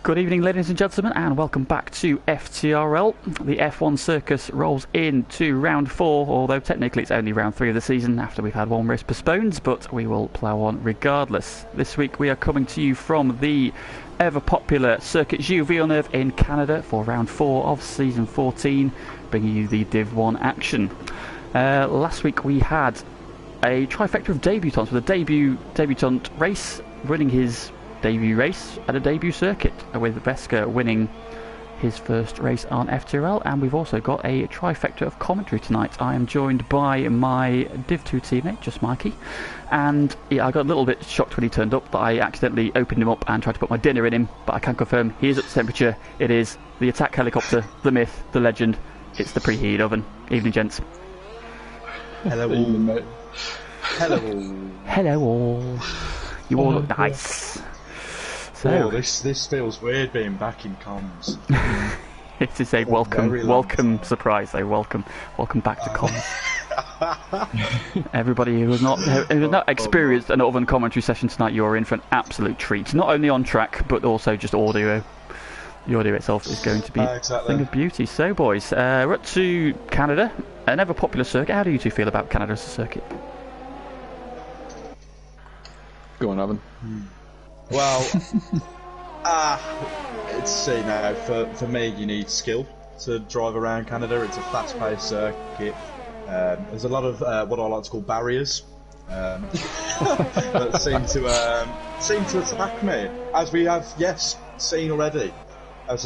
Good evening, ladies and gentlemen, and welcome back to FTRL. The F1 circus rolls into round 4, although technically it's only round 3 of the season after we've had one race postponed, but we will plough on regardless. This week we are coming to you from the ever-popular Circuit Gilles Villeneuve in Canada for round 4 of season 14, bringing you the Div 1 action. Last week we had a trifecta of debutants with a debutant race winning his debut race at a debut circuit, with Veska winning his first race on FTRL, and we've also got a trifecta of commentary tonight. I am joined by my Div 2 teammate, just Mikey, and yeah, I got a little bit shocked when he turned up that I accidentally opened him up and tried to put my dinner in him, but I can confirm he is up to temperature. It is the attack helicopter, the myth, the legend. It's the preheat oven. Evening, gents. Hello all, mate. Hello all. Hello all. You all look nice. So, this feels weird being back in comms. It is a welcome surprise though. Welcome back to comms. Everybody who has not experienced an oven commentary session tonight, you are in for an absolute treat. Not only on track, but also just audio. The audio itself is going to be a thing of beauty. So, boys, we're up to Canada, an ever popular circuit. How do you two feel about Canada as a circuit? Go on, Evan. Well, it's, you know, for me, you need skill to drive around Canada. It's a fast-paced circuit. There's a lot of what I like to call barriers that seem to attack me, as we have, seen already, as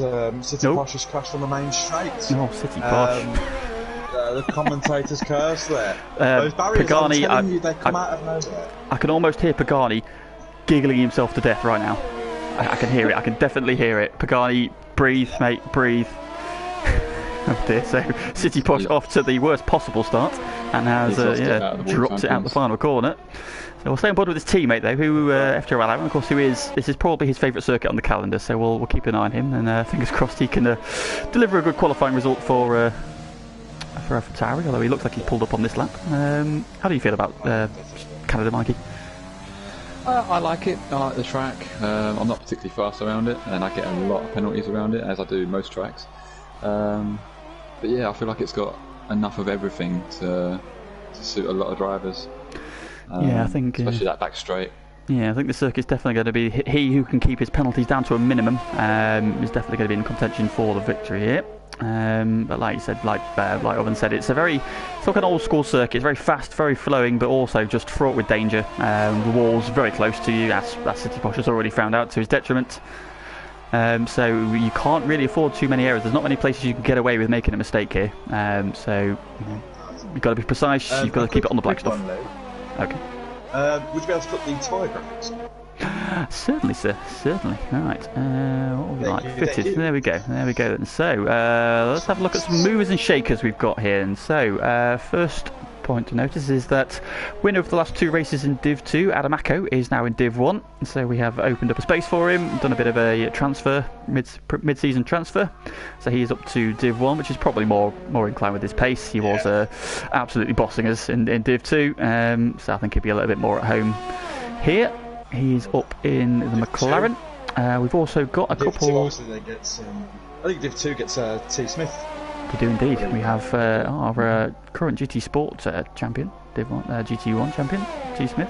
City Posh has crashed on the main straight. Oh, City Posh. The commentator's curse there. Those barriers, Pagani, I'm telling you, they come out of nowhere. I can almost hear Pagani giggling himself to death right now. I can hear it. I can definitely hear it. Pagani, breathe, mate, breathe. Oh dear. So City Posh off to the worst possible start and has dropped it out the final corner. So we'll stay on board with his teammate though, who FTRL Aaron, of course, this is probably his favourite circuit on the calendar. So we'll keep an eye on him, and fingers crossed he can deliver a good qualifying result for AlphaTauri, although he looks like he pulled up on this lap. How do you feel about Canada, Mikey? I like it. I like the track. I'm not particularly fast around it, and I get a lot of penalties around it, as I do most tracks. But yeah, I feel like it's got enough of everything to suit a lot of drivers. Yeah, I think especially that back straight. Yeah, I think the circuit's definitely going to be he who can keep his penalties down to a minimum. Is definitely going to be in contention for the victory here. But like you said, like Owen said, it's like an old school circuit. It's very fast, very flowing, but also just fraught with danger. The wall's very close to you, as City Posh has already found out to his detriment. So you can't really afford too many errors. There's not many places you can get away with making a mistake here. So you've got to be precise. You've got to keep it on the black stuff. Okay. Would you be able to put the tyre graphics? Certainly, sir. Certainly. Right. What would we like? Fitted. There we go. There we go. Then. So let's have a look at some movers and shakers we've got here. And so first point to notice is that winner of the last 2 races in Div 2, Adamako, is now in Div 1. So we have opened up a space for him, done a bit of a transfer, mid-season transfer. So he is up to Div 1, which is probably more inclined with his pace. He was absolutely bossing us in Div 2. So I think he'll be a little bit more at home here. He's up in the McLaren. We've also got a couple. I think Div 2 gets T. Smith. We do indeed. We have our current GT Sport champion, Div 1, GT1 champion, T. Smith.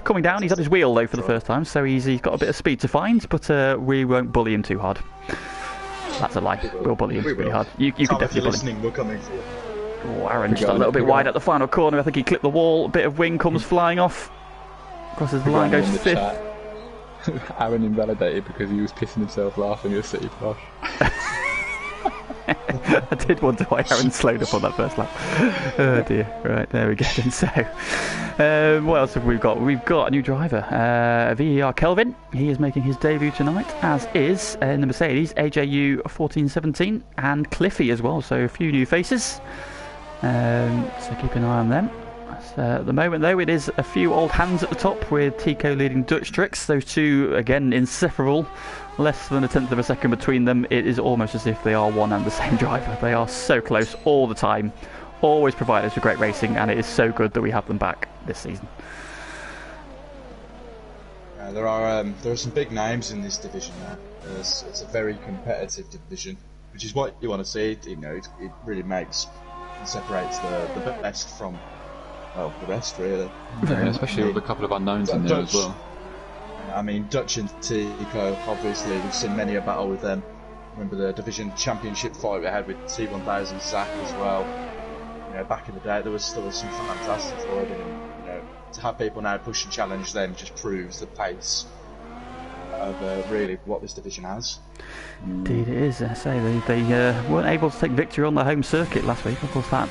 Coming down, he's had his wheel though for the first time, so he's got a bit of speed to find, but we won't bully him too hard. That's a lie. We'll bully him really hard. You can definitely bully him. We're coming for you. Oh, Aaron just a little bit wide at the final corner. I think he clipped the wall. A bit of wing comes flying off. Crosses the line, goes 5th. Aaron invalidated because he was pissing himself laughing at City Posh. I did wonder why Aaron slowed up on that first lap. Oh dear. Right, there we go. And so, what else have we got? We've got a new driver, VER Kelvin. He is making his debut tonight, as is in the Mercedes AJU 1417, and Cliffy as well. So a few new faces. So keep an eye on them. At the moment, though, it is a few old hands at the top, with Tico leading Dutch Tricks. Those two, again, inseparable. Less than a tenth of a second between them. It is almost as if they are one and the same driver. They are so close all the time. Always provide us with great racing, and it is so good that we have them back this season. There are some big names in this division now. It's a very competitive division, which is what you want to see. You know, it really separates the best from, well, the rest really. Yeah, especially with a couple of unknowns in there as well. I mean, Dutch and Tico, obviously, we've seen many a battle with them. Remember the division championship fight we had with T1000 Zach as well. You know, back in the day, there was some fantastic riding, and you know, to have people now push and challenge them just proves the pace of really what this division has. Indeed, it is. I say they weren't able to take victory on the home circuit last week. Of course, that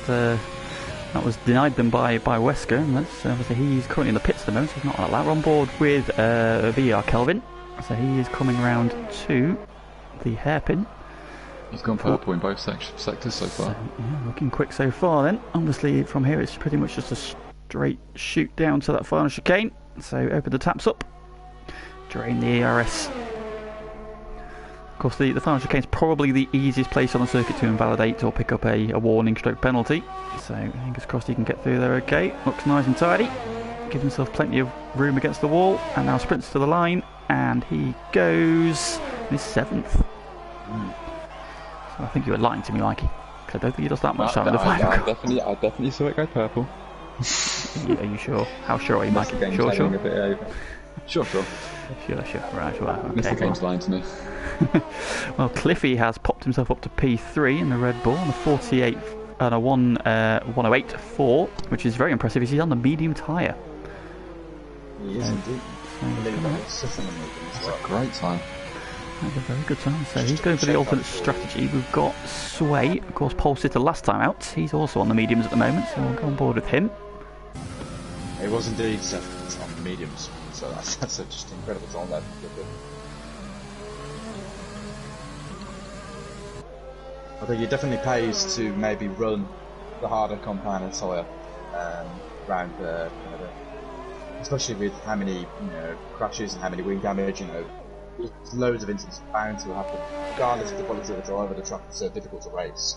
was denied them by Wesker, and that's obviously he's currently in the pits at the moment, so he's not allowed. We're on board with VR Kelvin, so he is coming round to the hairpin. He's gone purple in both sectors so far. So, yeah, looking quick so far then. Obviously from here it's pretty much just a straight shoot down to that final chicane. So open the taps up, drain the ERS. Of course the final chicane is probably the easiest place on the circuit to invalidate or pick up a warning stroke penalty. So fingers crossed he can get through there okay. Looks nice and tidy. Gives himself plenty of room against the wall, and now sprints to the line, and he goes in his 7th. So I think you were lying to me, Mikey, because I don't think he does that much time in the final. I definitely saw it go purple. Are you sure? How sure are you, Mikey? Sure. Sure. Sure. Right, well, okay. Mr. Game's lying to me. Well, Cliffy has popped himself up to P3 in the Red Bull on the 48 and a 108.4, which is very impressive. He's on the medium tyre. He is indeed. That's a great time. That's a very good time. So he's going for the alternate strategy. We've got Sway, of course, pole sitter last time out. He's also on the mediums at the moment, so we'll go on board with him. It was indeed 7th on the mediums, so that's just incredible time there. I think it definitely pays to maybe run the harder compound tyre around the especially with how many crashes and how many wing damage. Loads of incidents bound to happen, regardless of the quality of the driver. The track is so difficult to race,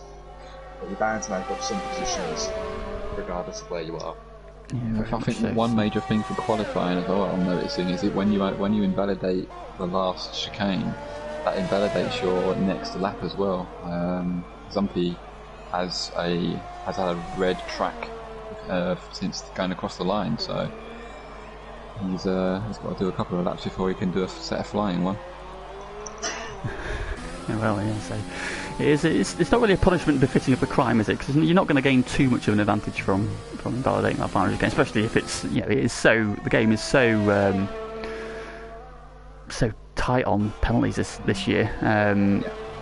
but you're bound to make up some positions regardless of where you are. Yeah, I think one major thing for qualifying as well I'm noticing is that when you invalidate the last chicane, that invalidates your next lap as well. Zumpy has had a red track since going across the line, so he's got to do a couple of laps before he can do a set of flying one. Well, yeah, so it's not really a punishment befitting of the crime, is it? Because you're not going to gain too much of an advantage from invalidating that final chicane, especially if it's the game is so tight on penalties this year.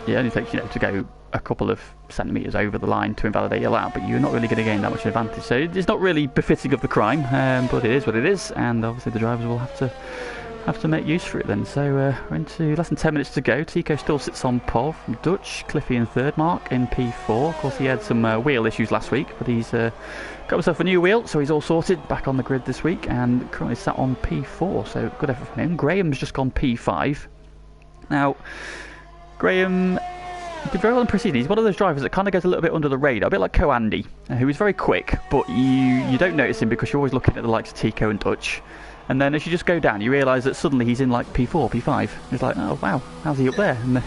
It only takes to go a couple of centimetres over the line to invalidate your lap, but you're not really going to gain that much advantage. So it's not really befitting of the crime, but it is what it is, and obviously the drivers will have to make use for it then. So we're into less than 10 minutes to go. Tico still sits on pole from Dutch, Cliffy in third, Mark in P4. Of course he had some wheel issues last week, but he's got himself a new wheel, so he's all sorted, back on the grid this week, and currently sat on P4, so good effort from him. Graham's just gone P5. Now, Graham did very well in pre-season. He's one of those drivers that kind of goes a little bit under the radar, a bit like Co-Andy, who is very quick, but you don't notice him because you're always looking at the likes of Tico and Dutch. And then as you just go down, you realise that suddenly he's in like P4, P5. It's like, oh wow, how's he up there? And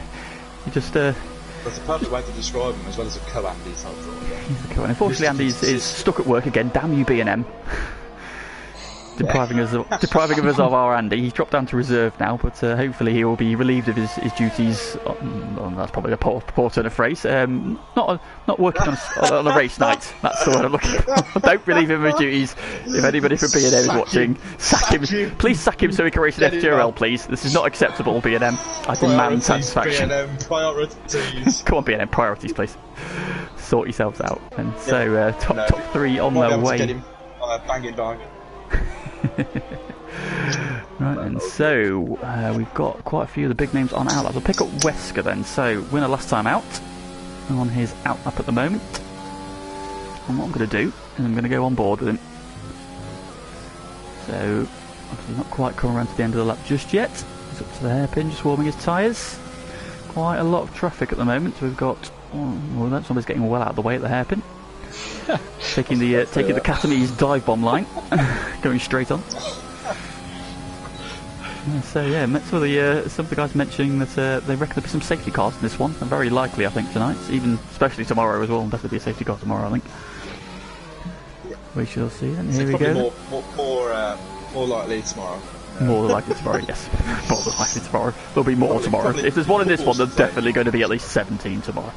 you just... That's a perfect way to describe him, as well as a Co-Andy type driver. He's a Co-Andy. Unfortunately, Andy is stuck at work again. Damn you, B&M. Depriving us of our Andy. He's dropped down to reserve now, but hopefully he will be relieved of his duties. That's probably a poor turn of phrase. Not working on a race night. That's the word I'm looking for. Don't relieve him of his duties. If anybody from B&M is watching, sack him. Please sack him so he can race in FTRL, please. This is not acceptable, B&M. I demand satisfaction. B&M priorities. Come on, B&M priorities, please. Sort yourselves out. And so top three on their way. Get him banging down. Right, and so we've got quite a few of the big names on outlap. I'll pick up Wesker then. So winner last time out, on his outlap at the moment. And what I'm going to do is I'm going to go on board with him. So obviously not quite coming around to the end of the lap just yet. He's up to the hairpin, just warming his tyres. Quite a lot of traffic at the moment. So we've got somebody's getting well out of the way at the hairpin. taking the Catanese dive bomb line, going straight on. So yeah, some of the guys mentioning that they reckon there'll be some safety cars in this one, and very likely I think tonight, even especially tomorrow as well. There'll definitely be a safety car tomorrow, I think. Yeah. We shall see. And So here we go. More likely tomorrow. More than likely tomorrow, yes. More than likely tomorrow. There'll be more tomorrow. If there's one in this one, there's definitely going to be at least 17 tomorrow.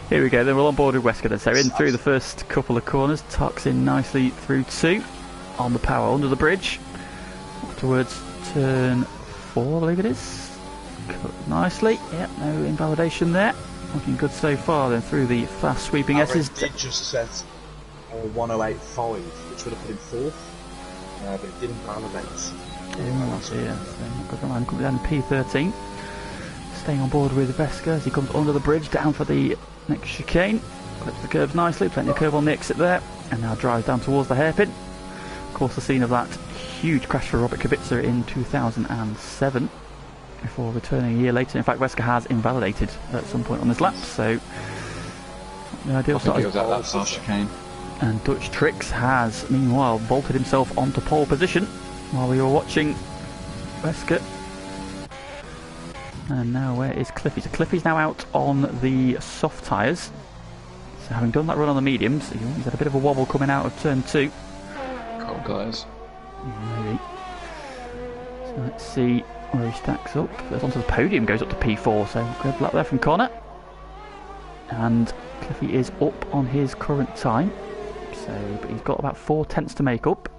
Here we go, then we're on board with Wesker then. So in through the first couple of corners, tucks in nicely through 2. On the power under the bridge. Towards turn 4, I believe it is. Cut nicely. Yep, no invalidation there. Looking good so far then through the fast sweeping S's. Did just set a 108.5, which would have put him 4th. But it didn't validate. Yeah, so coming down to P13. Staying on board with Veska as he comes under the bridge down for the next chicane. Clips the curves nicely, plenty of curve on the exit there, and now drives down towards the hairpin. Of course, the scene of that huge crash for Robert Kubica in 2007 before returning a year later. In fact, Wesker has invalidated at some point on this lap, so the ideal start. It was at that fast chicane. And Dutch Tricks has meanwhile vaulted himself onto pole position while we were watching Wesker. And now where is Cliffy? So Cliffy's now out on the soft tyres. So having done that run on the mediums, he's had a bit of a wobble coming out of turn 2. Cold guys. Maybe. So let's see where he stacks up. Goes onto the podium, goes up to P4, so good luck there from Connor. And Cliffy is up on his current time. So, but he's got about 4 tenths to make up.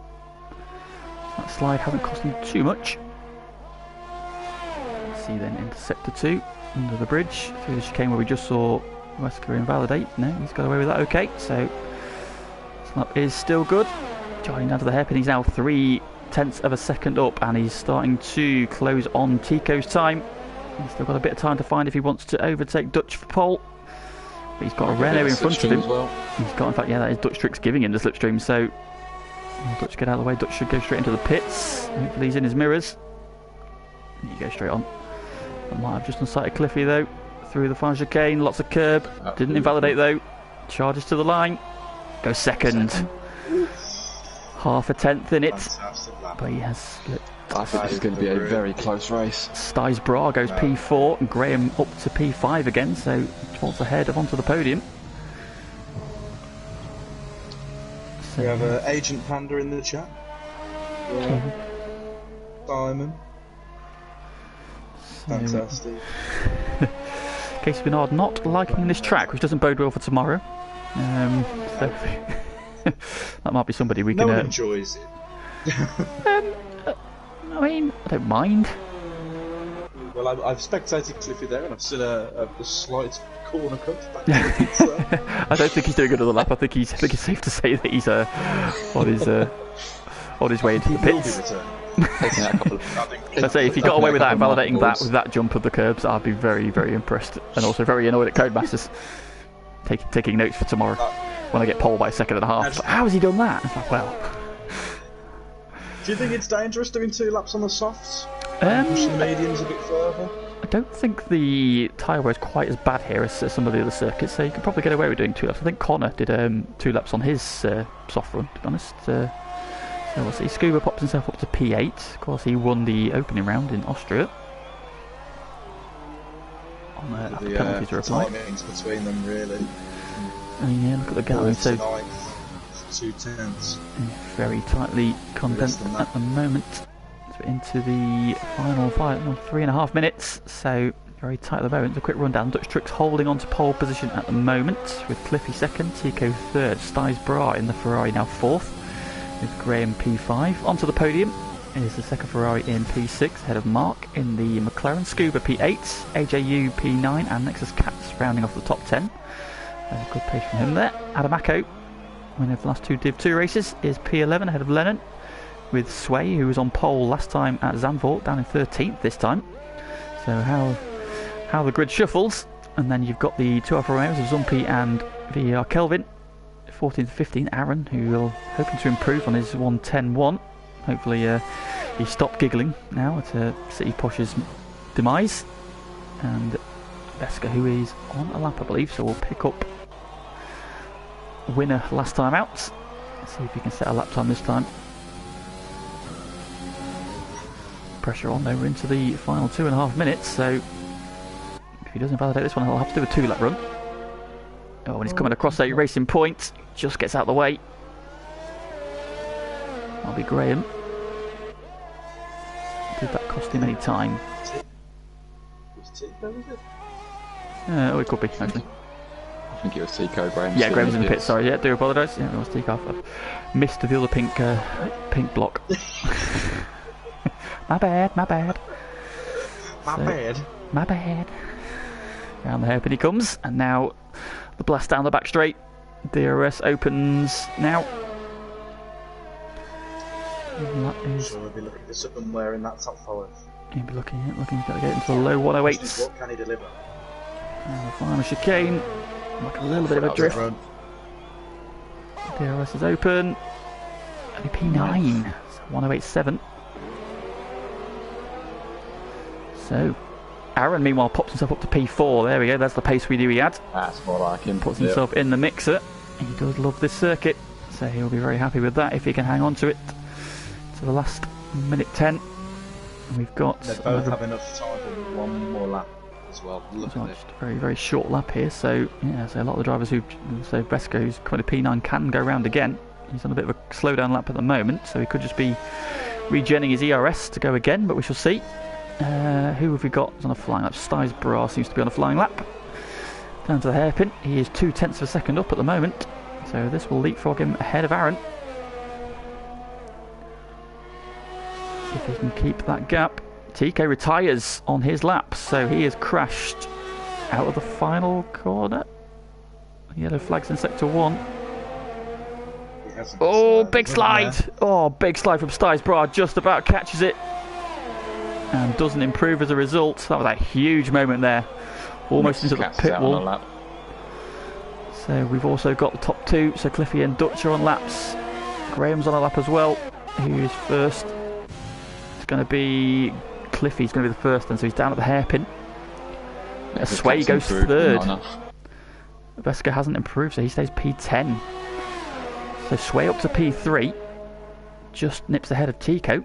That slide hasn't cost him too much. Let's see then into sector 2, under the bridge, through the chicane where we just saw Wesker invalidate. No, he's got away with that okay, so this lap is still good. Joining down to the hairpin, he's now 3 tenths of a second up, and he's starting to close on Tico's time. He's still got a bit of time to find if he wants to overtake Dutch for pole. But he's got a Renault in front of him. Well. He's got, in fact, yeah, that is Dutch Tricks giving him the slipstream, so Dutch get out of the way. Dutch should go straight into the pits. Hopefully he's in his mirrors. You go straight on. I might have just unsighted Cliffy though. Through the fine chicane, lots of curb. Didn't invalidate though. Charges to the line. Goes second. Half a tenth in it. But he has split. I think this is going to be a very close race. Styes Bra goes P4 and Graham up to P5 again, so 12th ahead of onto the podium. We have Agent Panda in the chat. Yeah. Simon. Fantastic. Casey Bernard not liking this track, which doesn't bode well for tomorrow. So that might be somebody we no can. No one enjoys it. I mean, I don't mind. Well, I've spectated Cliffy there, and I've seen a slight corner cut back to the pizza. I don't think he's doing another lap. I think it's safe to say that he's on his way into the pits. I'd say if he got away with that and validating that with that jump of the curbs, I'd be very, very impressed, and also very annoyed at Codemasters. Taking notes for tomorrow when I get pole by a second and a half. How has he done that? It's like, well. Do you think it's dangerous doing 2 laps on the softs? Pushing the mediums a bit further? I don't think the tyre wear is quite as bad here as some of the other circuits, so you could probably get away with doing 2 laps. I think Connor did 2 laps on his soft run, to be honest. So we'll see. Scuba pops himself up to P8. Of course, he won the opening round in Austria. After penalties are applied. Timings between them, really. And yeah, look at the gap. So 2 tenths. Very tightly condensed at the moment. So into the final 3.5 minutes. So very tight at the moment. A quick rundown. Dutch Tricks holding on to pole position at the moment, with Cliffy second, Tico third, Styes Bra in the Ferrari now fourth, with Graham P5. Onto the podium is the second Ferrari in P6, ahead of Mark in the McLaren. Scuba P8, AJU P9, and Nexus Cats rounding off the top 10. Good pace from him there. Adamako, winner of the last 2 Div 2 races, is P11 ahead of Lennon, with Sway, who was on pole last time at Zandvoort, down in 13th this time. So how the grid shuffles. And then you've got the 2 Alfa Romeos of Zumpi and VER Kelvin, 14th and 15th. Aaron, who will hoping to improve on his 1:10.1. Hopefully he stopped giggling now at City Posh's demise. And Veska, who is on a lap I believe, so we'll pick up winner last time out. Let's see if he can set a lap time this time. pressure on. Though we're into the final 2.5 minutes, so if he doesn't validate this one, he'll have to do a 2-lap run. Oh, and he's coming across a racing point, just gets out of the way. That'll be Graham. Did that cost him any time? Oh, it could be, actually. I think it was Tico. Graham's yeah, Graham's in the pit, sorry. Yeah, do apologise. Yeah, it was Tico. I've missed the other pink block. My bad. My bad. Round the hairpin he comes, and now the blast down the back straight. DRS opens now. So we'll be looking for somewhere in that top 5. He'll be looking to get into the low 108s. What can he deliver? And the final chicane. Like a little bit of a drift. DRS is open. Only P9. So 108.7. So Aaron meanwhile pops himself up to P4. There we go, that's the pace we knew he had. That's what I can. Puts himself in the mixer. He does love this circuit, so he'll be very happy with that if he can hang on to it to the last minute 10. We've got. They both have enough time for one more lap as well. Look at just a very, very short lap here. So yeah, so a lot of the drivers so Besko, who's coming to P9, can go round again. He's on a bit of a slowdown lap at the moment, so he could just be regenning his ERS to go again, but we shall see. Who have we got on a flying lap? Stijsbra seems to be on a flying lap. Down to the hairpin. He is 0.2 of a second up at the moment, so this will leapfrog him ahead of Aaron. If he can keep that gap. Tico retires on his lap, so he has crashed out of the final corner. Yellow flags in sector 1. Oh, big slide! Oh, big slide from Stijsbra, just about catches it. And doesn't improve as a result. That was a huge moment there. Almost into the pit wall. So we've also got the top 2. So Cliffy and Dutch are on laps. Graham's on a lap as well. Who's first? It's going to be Cliffy's going to be the first, and so he's down at the hairpin. Sway goes third. Besko hasn't improved, so he stays P10. So Sway up to P3. Just nips ahead of Tico.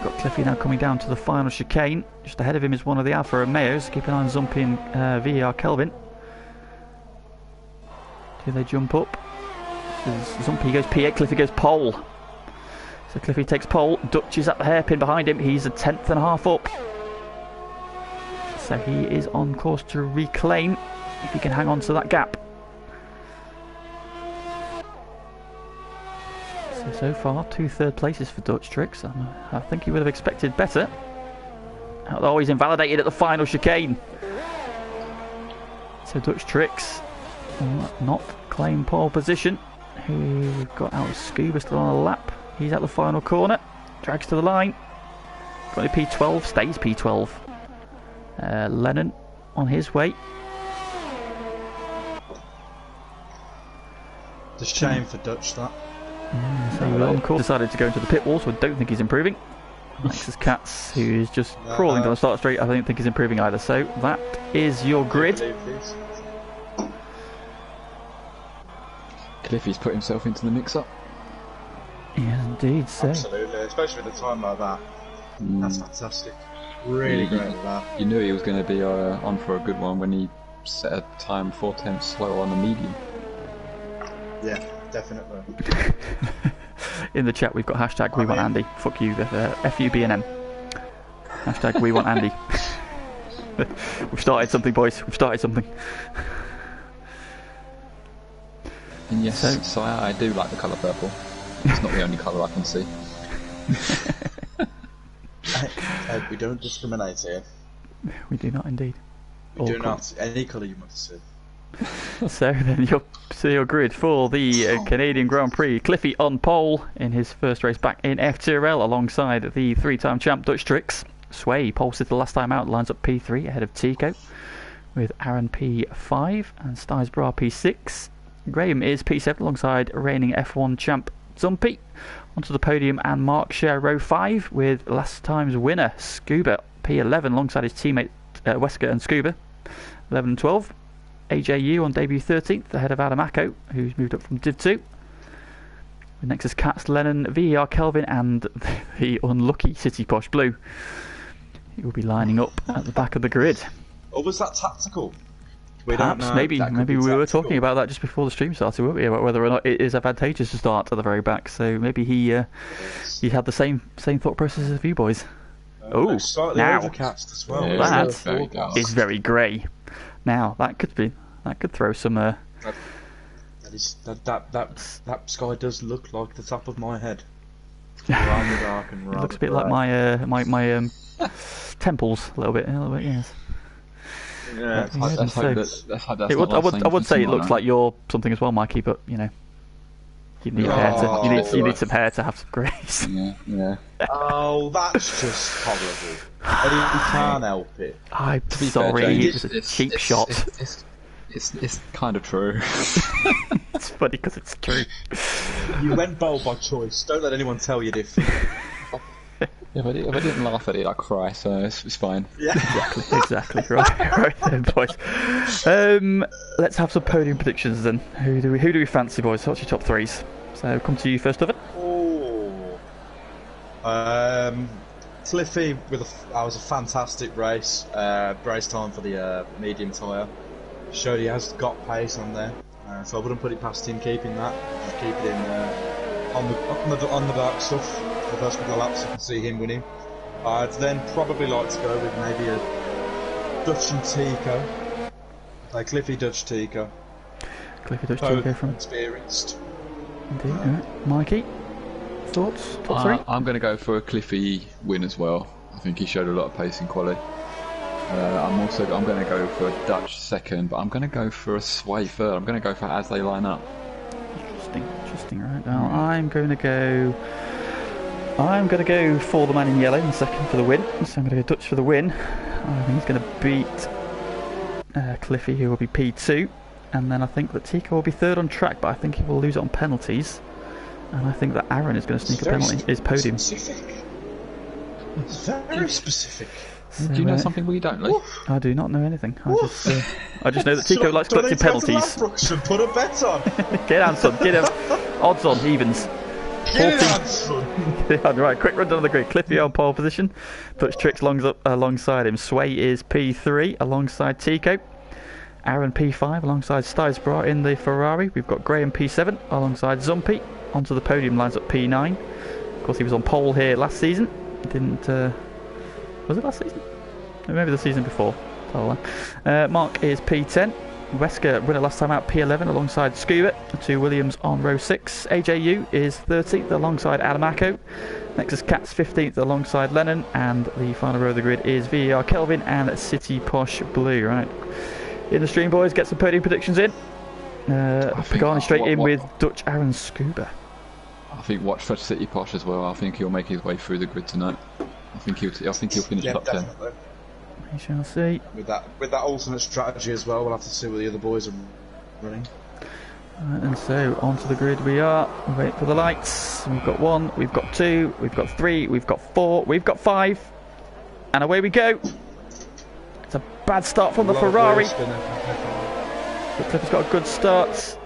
Got Cliffy now coming down to the final chicane. Just ahead of him is one of the Alfa Romeos. Keep an eye on Zumpy and VER Kelvin. Do they jump up? Zumpy goes P8, Cliffy goes pole. So Cliffy takes pole. Dutch is at the hairpin behind him. He's a 10.5 up. So he is on course to reclaim if he can hang on to that gap. So far, 2 third places for Dutch Tricks. I think he would have expected better. Oh, he's invalidated at the final chicane. So Dutch Tricks will not claim pole position. Who we've got out of Scuba still on a lap. He's at the final corner. Drags to the line. Got a P12, stays P12. Lennon on his way. It's a shame for Dutch that. So on course decided to go into the pit wall, so I don't think he's improving. Alexis Katz, who is just crawling down the start straight, I don't think he's improving either. So that is your grid. Cliffy's put himself into the mix-up. Yes, indeed. So. Absolutely, especially with a time like that. That's fantastic. Really great with that. You knew he was going to be on for a good one when he set a time 4/10 slower on the medium. Yeah. Definitely. In the chat we've got hashtag we want Andy. Fuck you, FUBNM. Hashtag we want Andy. We've started something, boys. We've started something. And yes, so I do like the colour purple. It's not the only colour I can see. We don't discriminate here. We do not indeed. We do not. Any colour you want to see. So then your grid for the Canadian Grand Prix. Cliffy on pole in his first race back in FTRL alongside the 3-time champ Dutch Tricks. Sway, pole sitter the last time out, lines up P3 ahead of Tico with Aaron P5 and Stijsbra P6. Graham is P7 alongside reigning F1 champ Zumpy. Onto the podium and Mark share row 5 with last time's winner Scuba P11 alongside his teammate Wesker and Scuba 11 and 12. AJU on debut 13th ahead of Adam Acko, who's moved up from Div 2. Next is Katz, Lennon, VER, Kelvin, and the unlucky City Posh Blue. He will be lining up at the back of the grid. Or was that tactical? We Perhaps, don't know. maybe That could be we were tactical. talking about that just before the stream started, weren't we? About whether or not it is advantageous to start at the very back. So maybe he had the same thought process as you boys. Oh, Slightly now overcast as well. Yeah, that it's very dark. is very grey. Now that could throw some. That sky does look like the top of my head. Rather dark and rather Looks a bit grey. like my temples a little bit, yes. Yeah, it's Let's hope that's It would, not I would say it looks that. like you're something as well, Mikey. But you know, you need hair to you need some hair to have some grace. Yeah. Oh, that's just horrible. You can't help it. I'm To be fair, sorry, James, it was a cheap shot. It's kind of true. It's funny because it's true. You went bold by choice. Don't let anyone tell you different. If I didn't laugh at it, I'd cry, so it's fine. Yeah. Exactly. Right then, boys. Let's have some podium predictions then. Who do we fancy, boys? What's your top threes? So come to you first, of it. Cliffy that was a fantastic race. Race time for the medium tyre. Showed he has got pace on there, so I wouldn't put it past him keeping that. Just keep it in on the dark stuff for the first couple of laps. You can see him winning. I'd then probably like to go with maybe a Dutch and Tico. Cliffy Dutch Tico. Cliffy Dutch Tico from experienced. Indeed. Right. Mikey, thoughts? Top three? I'm going to go for a Cliffy win as well. I think he showed a lot of pace in quali. I'm going to go for a Dutch second, but I'm going to go for a Sway third. I'm going to go for as they line up. Interesting. Right now, I'm going to go for the man in yellow in second for the win. So I'm going to go Dutch for the win. I think he's going to beat Cliffy, who will be P2, and then I think that Tico will be third on track, but I think he will lose it on penalties. And I think that Aaron is going to sneak a penalty. His podium. Specific. It's very specific. So, Do you know something we don't, Lee? I do not know anything. I just know that Tico likes collecting penalties. And put a bet on. Get down, son. Get down. Odds on, evens. Get it on, son. Yeah, right, quick run down the grid. Cliffy on pole position. Dutch Tricks alongside him. Sway is P3 alongside Tico. Aaron P5 alongside Stijsbra in the Ferrari. We've got Graham P7 alongside Zumpy. Onto the podium lines up P9. Of course, he was on pole here last season. Was it last season? Maybe the season before. Mark is P10. Wesker, winner last time out, P11 alongside Scuba. Two Williams on row 6. AJU is 13th alongside Adamako. Next is Katz 15th alongside Lennon. And the final row of the grid is VER Kelvin and City Posh Blue. Right. In the stream, boys, get some podium predictions in. Pagani straight in with Dutch Aaron Scuba. I think watch for City Posh as well. I think he'll make his way through the grid tonight. I think he'll finish top 10. Definitely. We shall see. With that alternate strategy as well, we'll have to see what the other boys are running. And so onto the grid we are. We wait for the lights. We've got 1, we've got 2, we've got 3, we've got 4, we've got 5, and away we go. It's a bad start from the Ferrari. But Clifford's got a good start.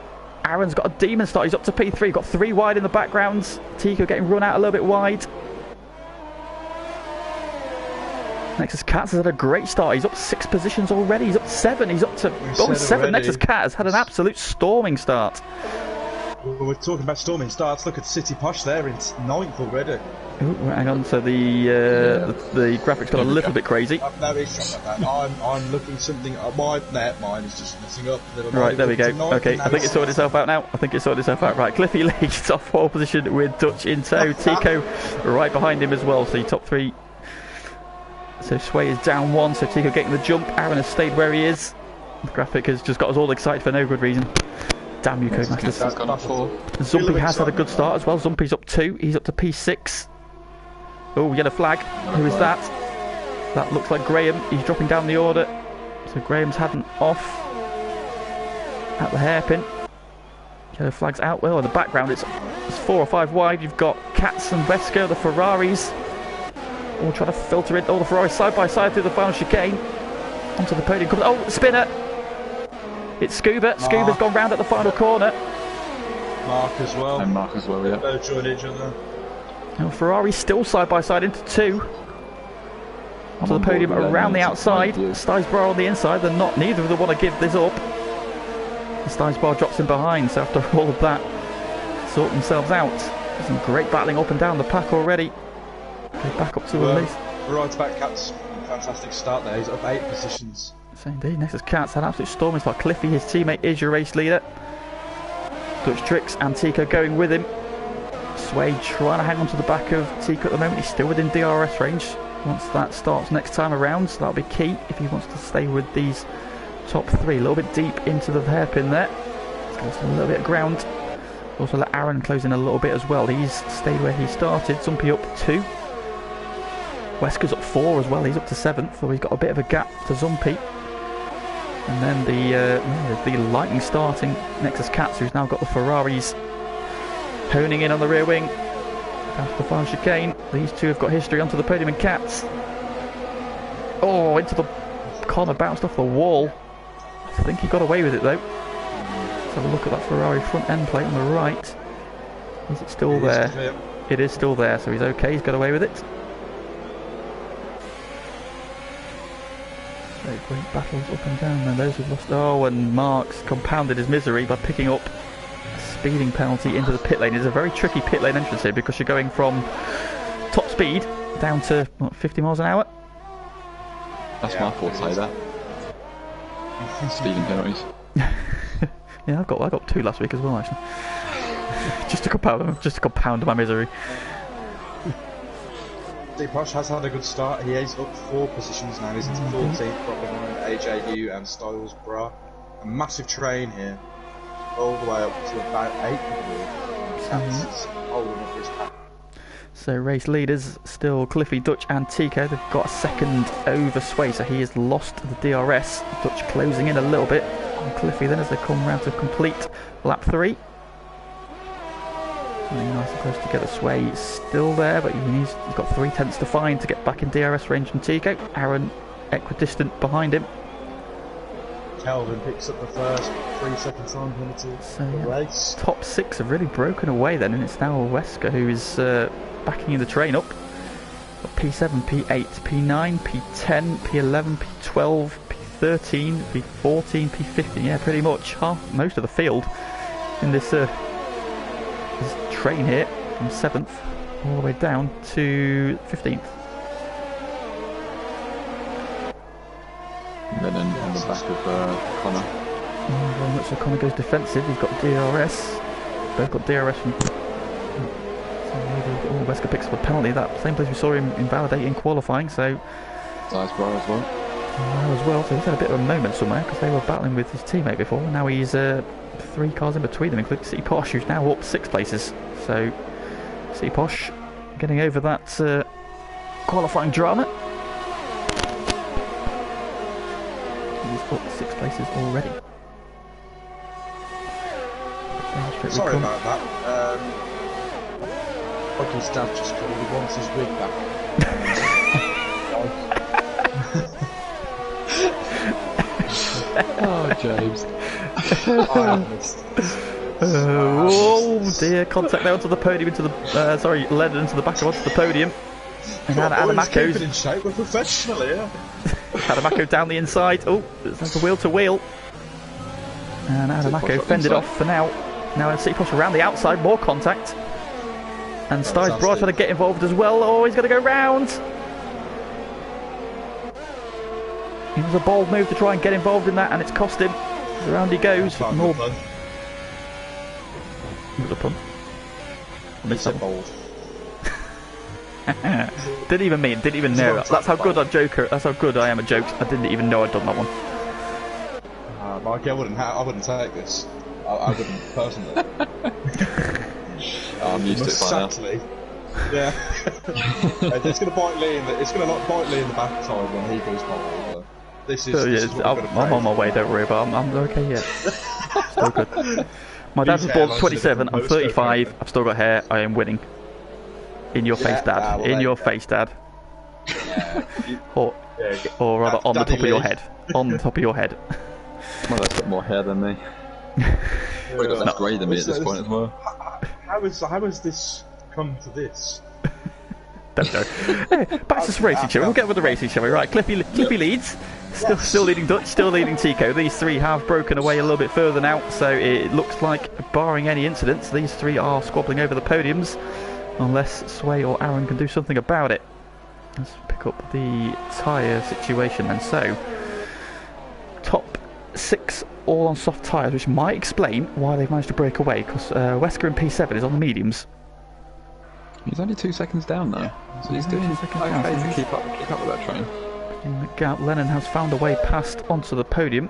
Aaron's got a demon start. He's up to P3. Got 3 wide in the background. Tico getting run out a little bit wide. Next is Katz has had a great start. He's up 6 positions already. He's up 7. He's up to 7. Next is Kat has had an absolute storming start. Well, we're talking about storming starts. Look at City Posh there in 9th already. Ooh, hang on. So the graphics got a little bit crazy. I've no issue with that. I'm looking something. Mine is just messing up. Right, there we go. Okay, I think it's sorted itself out now. Right, Cliffy leads off pole position with Dutch in tow. Tico right behind him as well. So top 3. So Sway is down 1, so Tico getting the jump. Aaron has stayed where he is. The graphic has just got us all excited for no good reason. Damn you, Codemasters. Zumpy has had a good start as well. Zumpy's up 2. He's up to P6. Oh, yellow flag. Who is that? That looks like Graham. He's dropping down the order. So Graham's had an off at the hairpin. Yellow flag's out. Well, in the background it's 4 or 5 wide. You've got Katz and Wesker, the Ferraris. All trying to filter in. The Ferrari side by side through the final chicane. Onto the podium. Oh, spinner. It's Scuba. Scuba's gone round at the final corner. Mark as well. And Mark as well, yeah. Both join each other. Now Ferrari still side by side into 2. Onto the podium around the outside. Stijsbra on the inside. They're not. Neither of them want to give this up. Stijsbra drops in behind. So after all of that, sort themselves out. Some great battling up and down the pack already. Go back up to at least. Right back, Cat's fantastic start there. He's up 8 positions. So indeed, next is Katz, had an absolute storm. It's like Cliffy, his teammate, is your race leader. Dutch Tricks and Tico going with him. Sway trying to hang on to the back of Tico at the moment. He's still within DRS range. Once that starts next time around, so that'll be key if he wants to stay with these top 3. A little bit deep into the hairpin there. He's got a little bit of ground. Also let Aaron close in a little bit as well. He's stayed where he started. Zumpy up 2. Wesker's up 4 as well. He's up to 7th, so he's got a bit of a gap to Zumpy. And then the Lightning starting next is Katz, who's now got the Ferraris honing in on the rear wing. After the final chicane, these two have got history onto the podium, and Katz. Oh, into the corner, bounced off the wall. I think he got away with it though. Let's have a look at that Ferrari front end plate on the right. Is it still there? It is still there, so he's okay, he's got away with it. Great battles up and down, and those who've lost. Oh, and Mark's compounded his misery by picking up a speeding penalty into the pit lane. It's a very tricky pit lane entrance here because you're going from top speed down to what, 50 miles an hour. That's my fault to say that. Speeding penalties. Yeah, I got 2 last week as well, actually. just to compound my misery. Posh has had a good start. He is up 4 positions now. He's into 14th, dropping behind AJU and Styles Bra. A massive train here, all the way up to about 8th, I believe. Holding up his pack. So race leaders still Cliffy, Dutch and Tico. They've got a second over Sway, so he has lost the DRS. Dutch closing in a little bit on Cliffy then as they come round to complete lap 3. Nice and close together. Sway still there, but he's got 3 tenths to find to get back in DRS range from Tico. Aaron equidistant behind him. Kelvin picks up the first 3-second time penalty So for the race. Top 6 have really broken away then, and it's now Wesker who is backing the train up. Got P7, P8, P9, P10, P11, P12, P13, P14, P15. Yeah, pretty much most of the field in this train here from 7th all the way down to 15th. Then on the back of Connor. Very much so Connor goes defensive. He's got DRS. Both got DRS from. Oh, Wesker picks up a penalty. That same place we saw him invalidate in qualifying. So. Stijsbra as well. As well. So he's had a bit of a moment somewhere because they were battling with his teammate before. Now he's 3 cars in between them, including City Posh, who's now up 6 places. So City Posh getting over that qualifying drama. He's up 6 places already. Sorry about that. Bucky's dad just called. He wants his wig back. Oh, James. Oh dear, contact there onto the podium, into the led into the back onto the podium. And Adamako's in shape. We're professional here. Adamako down the inside. Oh, there's a wheel to wheel. And Adamako fended off for now. Now City Posh around the outside, more contact. And Stijsbra trying to get involved as well. Oh, he's going to go round. It was a bold move to try and get involved in that, and it's cost him. Around he goes. More. It was a pun. It's a bold. Didn't even know. That's how good I am at jokes. I didn't even know I'd done that one. Mike, I wouldn't take this. I wouldn't personally. I'm used to it by now. Yeah. It's going to bite Lee in the backside when he goes by. This is I'm on my way, don't worry about it. I'm okay yet. Still good. My dad was born 27, I'm 35, I've still got hair, I am winning. In your face, Dad. In your face, Dad. Yeah. Or rather, on the top of your head. On the top of your head. My dad's got more hair than me. Probably got less grade than me at this point as well. How has this come to this? Don't know. Hey, back to some racing, shall we? We'll get with the racing, shall we? Right, Cliffy leads. Still leading Dutch, still leading Tico. These three have broken away a little bit further now, so it looks like, barring any incidents, these three are squabbling over the podiums, unless Sway or Aaron can do something about it. Let's pick up the tyre situation then. So, top 6 all on soft tyres, which might explain why they've managed to break away, because Wesker in P7 is on the mediums. He's only 2 seconds down now, so he's doing okay to keep up with that train. In the gap, Lennon has found a way past onto the podium.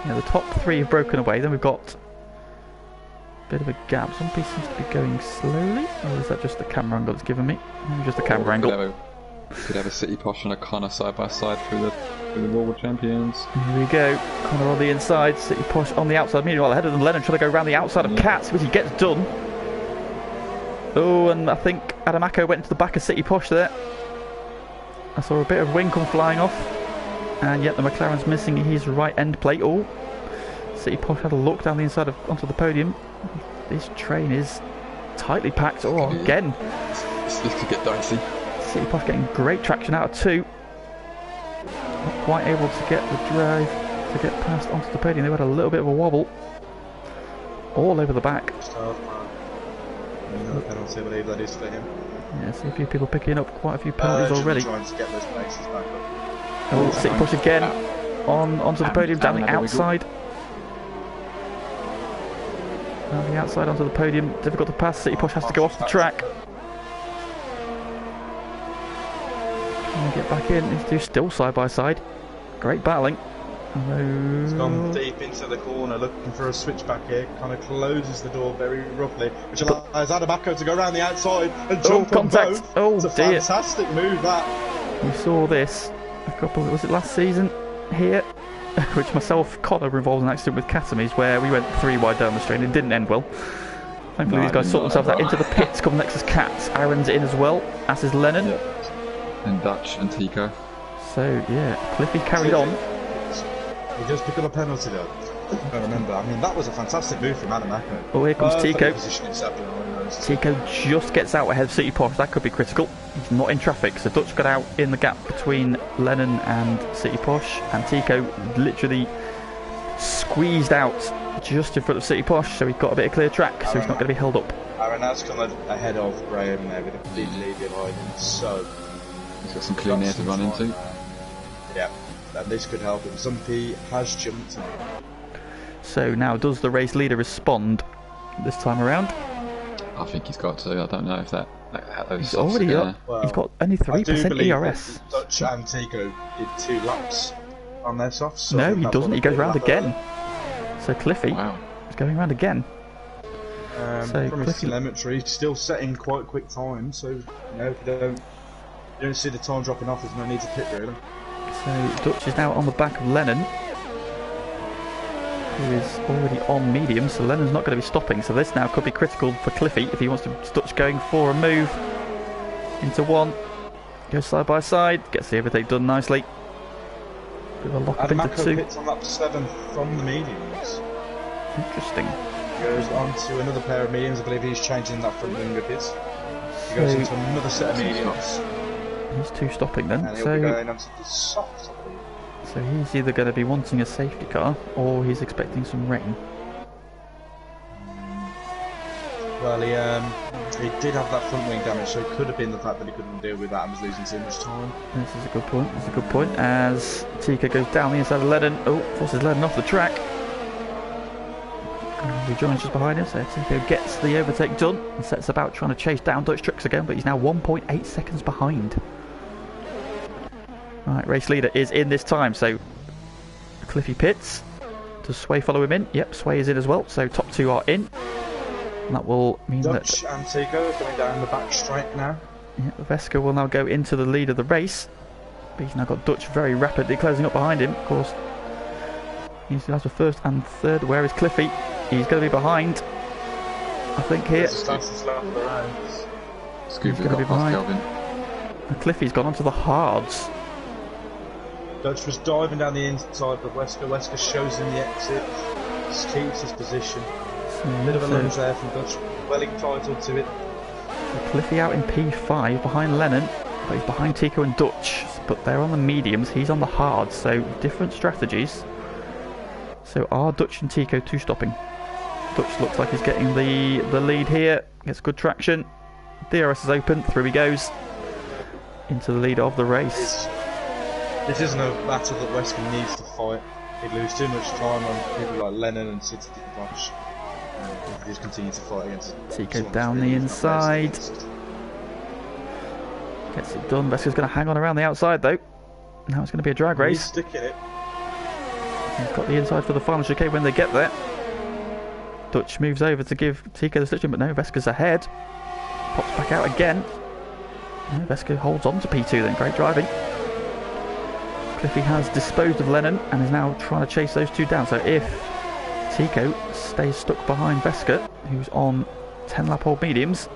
Yeah, the top 3 have broken away. Then we've got a bit of a gap. Somebody seems to be going slowly, or is that just the camera angle it's given me? Maybe just the camera angle. Could have a City Posh and a Connor side by side through the World Champions. Here we go. Connor on the inside, City Posh on the outside. Meanwhile, ahead of them, Lennon trying to go around the outside of Katz, which he gets done. Oh, and I think Adamako went into the back of City Posh there. I saw a bit of wing come flying off, and yet the McLaren's missing his right end plate. Oh, City Posh had a look down the inside onto the podium. This train is tightly packed. Oh, again. This could get dicey. City Posh getting great traction out of 2. Not quite able to get the drive to get past onto the podium. They had a little bit of a wobble all over the back. Another penalty, I believe that is for him. Yeah, see a few people picking up quite a few penalties already. Trying to get those places back up. Oh, City Push again onto the podium, down the outside. Down the outside onto the podium, difficult to pass. City Push has to go off the track. Can he get back in? These two still side by side. Great battling. He's gone deep into the corner looking for a switchback here, kind of closes the door very roughly, which allows Adamako to go around the outside and jump on both. Oh, it's a dear. fantastic move, that. We saw this a couple, was it last season here, which myself, Connor were involved in an accident with Catamese where we went 3 wide down the straight and it didn't end well. Thankfully these guys sort themselves out into the pits, come next as Cats. Aaron's in as well, as is Lennon. Yep. And Dutch and Tico. So yeah, Cliffy carried on. He does pick up a penalty though. I remember, I mean that was a fantastic move from Adamako. Oh, here comes Tico. Himself. Tico just gets out ahead of City Posh, that could be critical. He's not in traffic, so Dutch got out in the gap between Lennon and City Posh, and Tico literally squeezed out just in front of City Posh, so he's got a bit of clear track, so he's not going to be held up. Aaron has come ahead of Graham there with a big lead behind him, so he's got some clean air to run into. Yeah. And this could help him. Zumpy has jumped in. So now, does the race leader respond this time around? I think he's got to. I don't know if that. He's already up. Well, he's got only 3% ERS. Dutch and Tico did 2 laps on their softs. So no, he doesn't. He goes round again. So Cliffy is going round again. So from his telemetry, still setting quite quick time. So you know, if you don't see the time dropping off, there's no need to pit really. So Dutch is now on the back of Lennon, who is already on medium, so Lennon's not going to be stopping, so this now could be critical for Cliffy if he wants to. Dutch going for a move into 1, goes side by side, gets the overtake done nicely. Bit of a lock up into 2. Pits on lap 7 from the mediums. Interesting. Goes on to another pair of mediums, I believe he's changing that front wing of his. He goes into another set of mediums. He's 2 stopping then, and he'll be going onto the soft, I believe. So he's either going to be wanting a safety car, or he's expecting some rain. Well, he did have that front wing damage, so it could have been the fact that he couldn't deal with that and was losing too much time. This is a good point, this is a good point, as Tika goes down the inside of Lennon. Oh, forces Lennon off the track. He joins just behind him, so Tika gets the overtake done and sets about trying to chase down Dutch Trucks again, but he's now 1.8 seconds behind. Right, race leader is in this time, so Cliffy pits. Does Sway follow him in? Yep, Sway is in as well, so top 2 are in. And that will mean Dutch and Tico are going down the back straight now. Yeah, Veska will now go into the lead of the race. But he's now got Dutch very rapidly closing up behind him. Of course, he's has the first and third. Where is Cliffy? He's going to be behind, I think, here. He's going to be behind. And Cliffy's gone onto the hards. Dutch was diving down the inside of Wesker. Wesker shows him the exit. Just keeps his position. So, Bit of a lunge there from Dutch. Well entitled to it. Cliffy out in P5 behind Lennon, but he's behind Tico and Dutch. But they're on the mediums, he's on the hards, so different strategies. So are Dutch and Tico two-stopping? Dutch looks like he's getting the lead here. Gets good traction. DRS is open, through he goes. Into the lead of the race. This isn't a battle that Wesker needs to fight. He'd lose too much time on people like Lennon and City Dutch. He just continue to fight against Tico down the inside. Gets it done. Vesca's going to hang on around the outside though. Now it's going to be a drag race. He's sticking it. He's got the inside for the final chicane when they get there. Dutch moves over to give Tico the stitching, but no, Vesca's ahead. Pops back out again. No, Veska holds on to P2 then. Great driving. Cliffy has disposed of Lennon and is now trying to chase those two down. So if Tico stays stuck behind Veska, who's on 10 lap old mediums,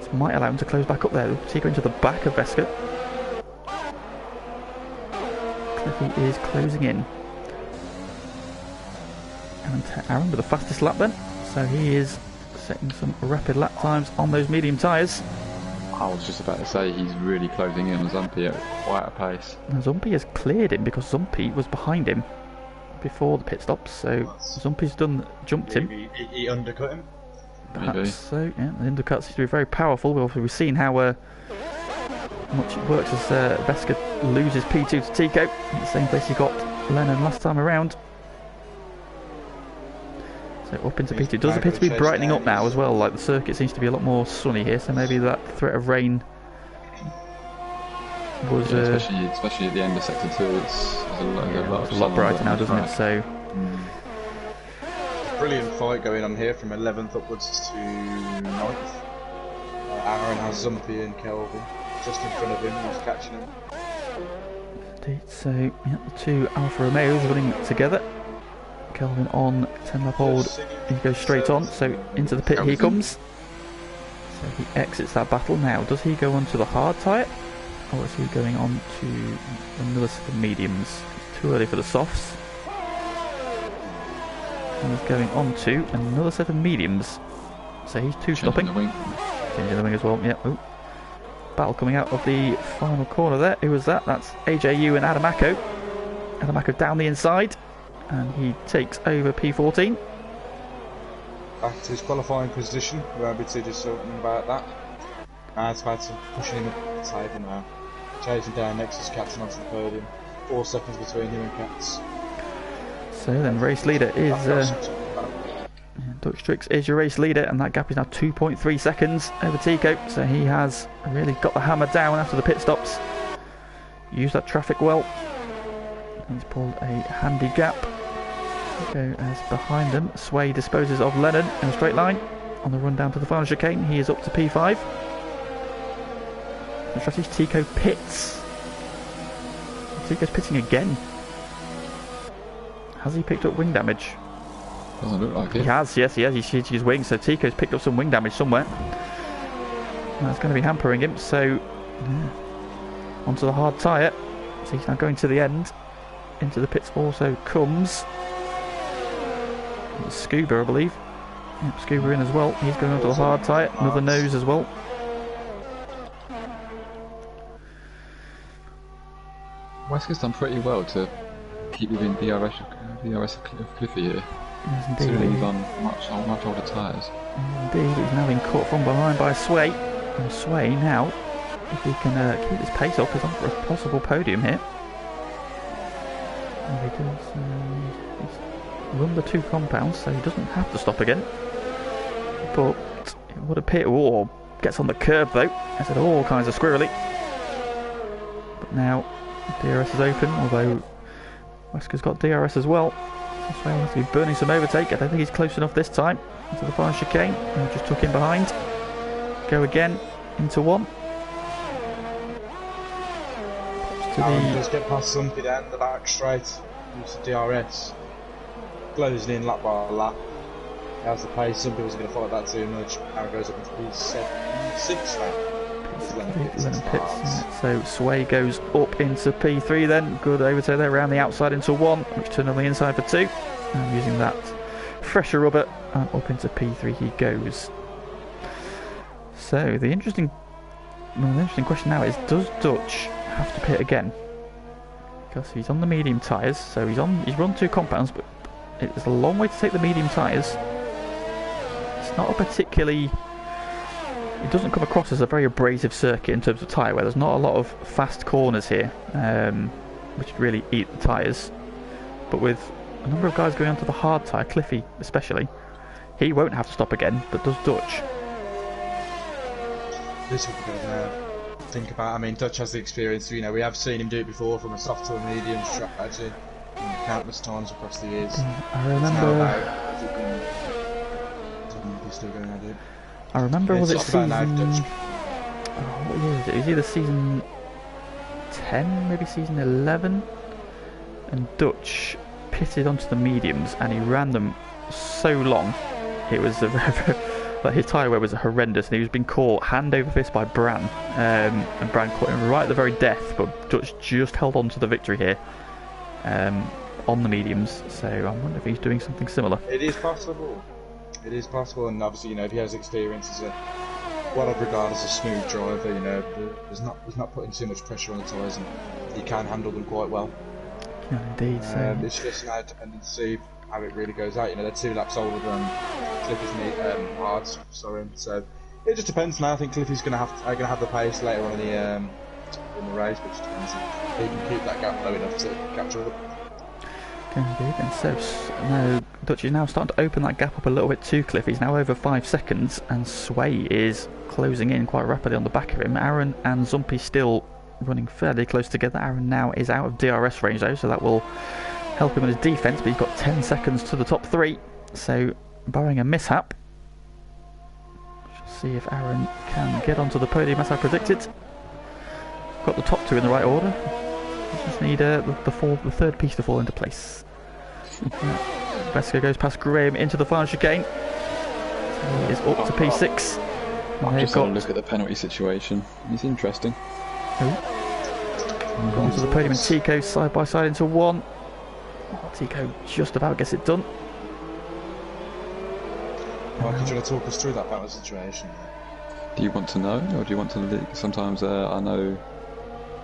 this might allow him to close back up there. Tico into the back of Veska. Cliffy is closing in. And Aaron with the fastest lap then. So he is setting some rapid lap times on those medium tyres. I was just about to say he's really closing in on Zumpy at quite a pace. And Zumpy has cleared him because Zumpy was behind him before the pit stops, so Zumpy's jumped him. He undercut him. Perhaps so, yeah. The undercut seems to be very powerful. We've seen how much it works as Veska loses P2 to Tico in the same place he got Lennon last time around. So up into P2. Does appear to be brightening up now as well, like the circuit seems to be a lot more sunny here, so maybe that threat of rain was... Yeah, especially at the end of Sector 2, it's a lot brighter now, doesn't it? So... Brilliant fight going on here from 11th upwards to 9th. Aaron has Zumpy and Kelvin just in front of him, who's catching him. Indeed, so yeah, the two Alfa Romeos running together. Kelvin on 10 lap old, he goes straight on, so into the pit he comes. So he exits that battle now. Does he go on to the hard tyre, or is he going on to another set of mediums? It's too early for the softs. And he's going on to another set of mediums. So he's two-stopping. Changing the wing as well, yeah. Ooh. Battle coming out of the final corner there. Who was that? That's AJU and Adamako. Adamako down the inside. And he takes over P14. Back to his qualifying position. We won't be too discerning about that. It's had some pushing him at the table now. Chasing down Nexus, catching onto the podium. 4 seconds between him and Cats. So then race leader is... Dutch Tricks is your race leader, and that gap is now 2.3 seconds over Tico. So he has really got the hammer down after the pit stops. Used that traffic well. He's pulled a handy gap. Tico is behind them. Sway disposes of Lennon in a straight line. On the run down to the final chicane, he is up to P5. The strategy, Tico pits. Tico's pitting again. Has he picked up wing damage? Doesn't look like it. He has, yes, he has. He's shooting his wings, so Tico's picked up some wing damage somewhere. That's going to be hampering him, so... Yeah. Onto the hard tyre. So he's now going to the end. Into the pits also comes... Scuba, I believe. Yep, Scuba in as well. He's going onto the hard tyre. Another nose as well. Wesker's done pretty well to keep within DRS of Cliffy here. Yes, indeed. Considering he's on much older tyres. Indeed, he's now been caught from behind by Sway. And Sway now, if he can keep his pace up, is on for a possible podium here. And he does, he's run the 2 compounds, so he doesn't have to stop again. But it would appear, gets on the curb though. It's at all kinds of squirrely. But now DRS is open, although Wesker's got DRS as well. So he must be burning some overtake. I don't think he's close enough this time. Into the final chicane. He just took him behind. Go again into 1. Just get past Zumpy down the back straight. Use the DRS. Closing in lap by lap. He has the pace. Zumpy wasn't going to follow that too much. Now it goes up into P6 now. Lennon Pitts. Lennon Pitts. So Sway goes up into P3 then. Good overtake there around the outside into 1, which turned on the inside for 2. And using that fresher rubber, and up into P3 he goes. So the interesting question now is, does Dutch have to pit again? Because he's on the medium tyres, so he's run 2 compounds, but it's a long way to take the medium tyres. It's not a particularly... It doesn't come across as a very abrasive circuit in terms of tyre wear. There's not a lot of fast corners here, which really eat the tyres. But with a number of guys going onto the hard tyre, Cliffy especially, he won't have to stop again, but does Dutch? This would be good to think about. I mean, Dutch has the experience. You know, we have seen him do it before from a soft to a medium strategy, countless times across the years. I remember. Still going at it. I remember, was it season... Dutch. what year is it? It was either season 10, maybe season 11, and Dutch pitted onto the mediums and he ran them so long, it was like his tyre wear was horrendous, and he was being caught hand over fist by Gran, and Gran caught him right at the very death, but Dutch just held on to the victory here on the mediums. So I wonder if he's doing something similar. It is possible. It is possible, and obviously, you know, if he has experience as what I'd regard as a smooth driver, you know, he's not putting too much pressure on the tyres, and he can handle them quite well. Yeah, indeed. So it's just now depending to see how it really goes out. You know, they're 2 laps older than Cliffy's Hards. Sorry, so it just depends now. I think Cliffy's going to have the pace later on in the race, which depends if he can keep that gap low enough to capture it. Indeed, and so now Dutch is now starting to open that gap up a little bit too. Cliff, he's now over 5 seconds, and Sway is closing in quite rapidly on the back of him. Aaron and Zumpy still running fairly close together. Aaron now is out of DRS range though, so that will help him on his defence, but he's got 10 seconds to the top 3, so barring a mishap, we'll see if Aaron can get onto the podium as I predicted. Got the top 2 in the right order. Just need the third piece to fall into place. Vesco goes past Graham into the final chicane. So he is up to P6. I've just got a look at the penalty situation. It's interesting. Onto the podium and Tico side by side into 1. Tico just about gets it done. Mike, could you want to talk us through that penalty situation? Do you want to know, or do you want to? Sometimes I know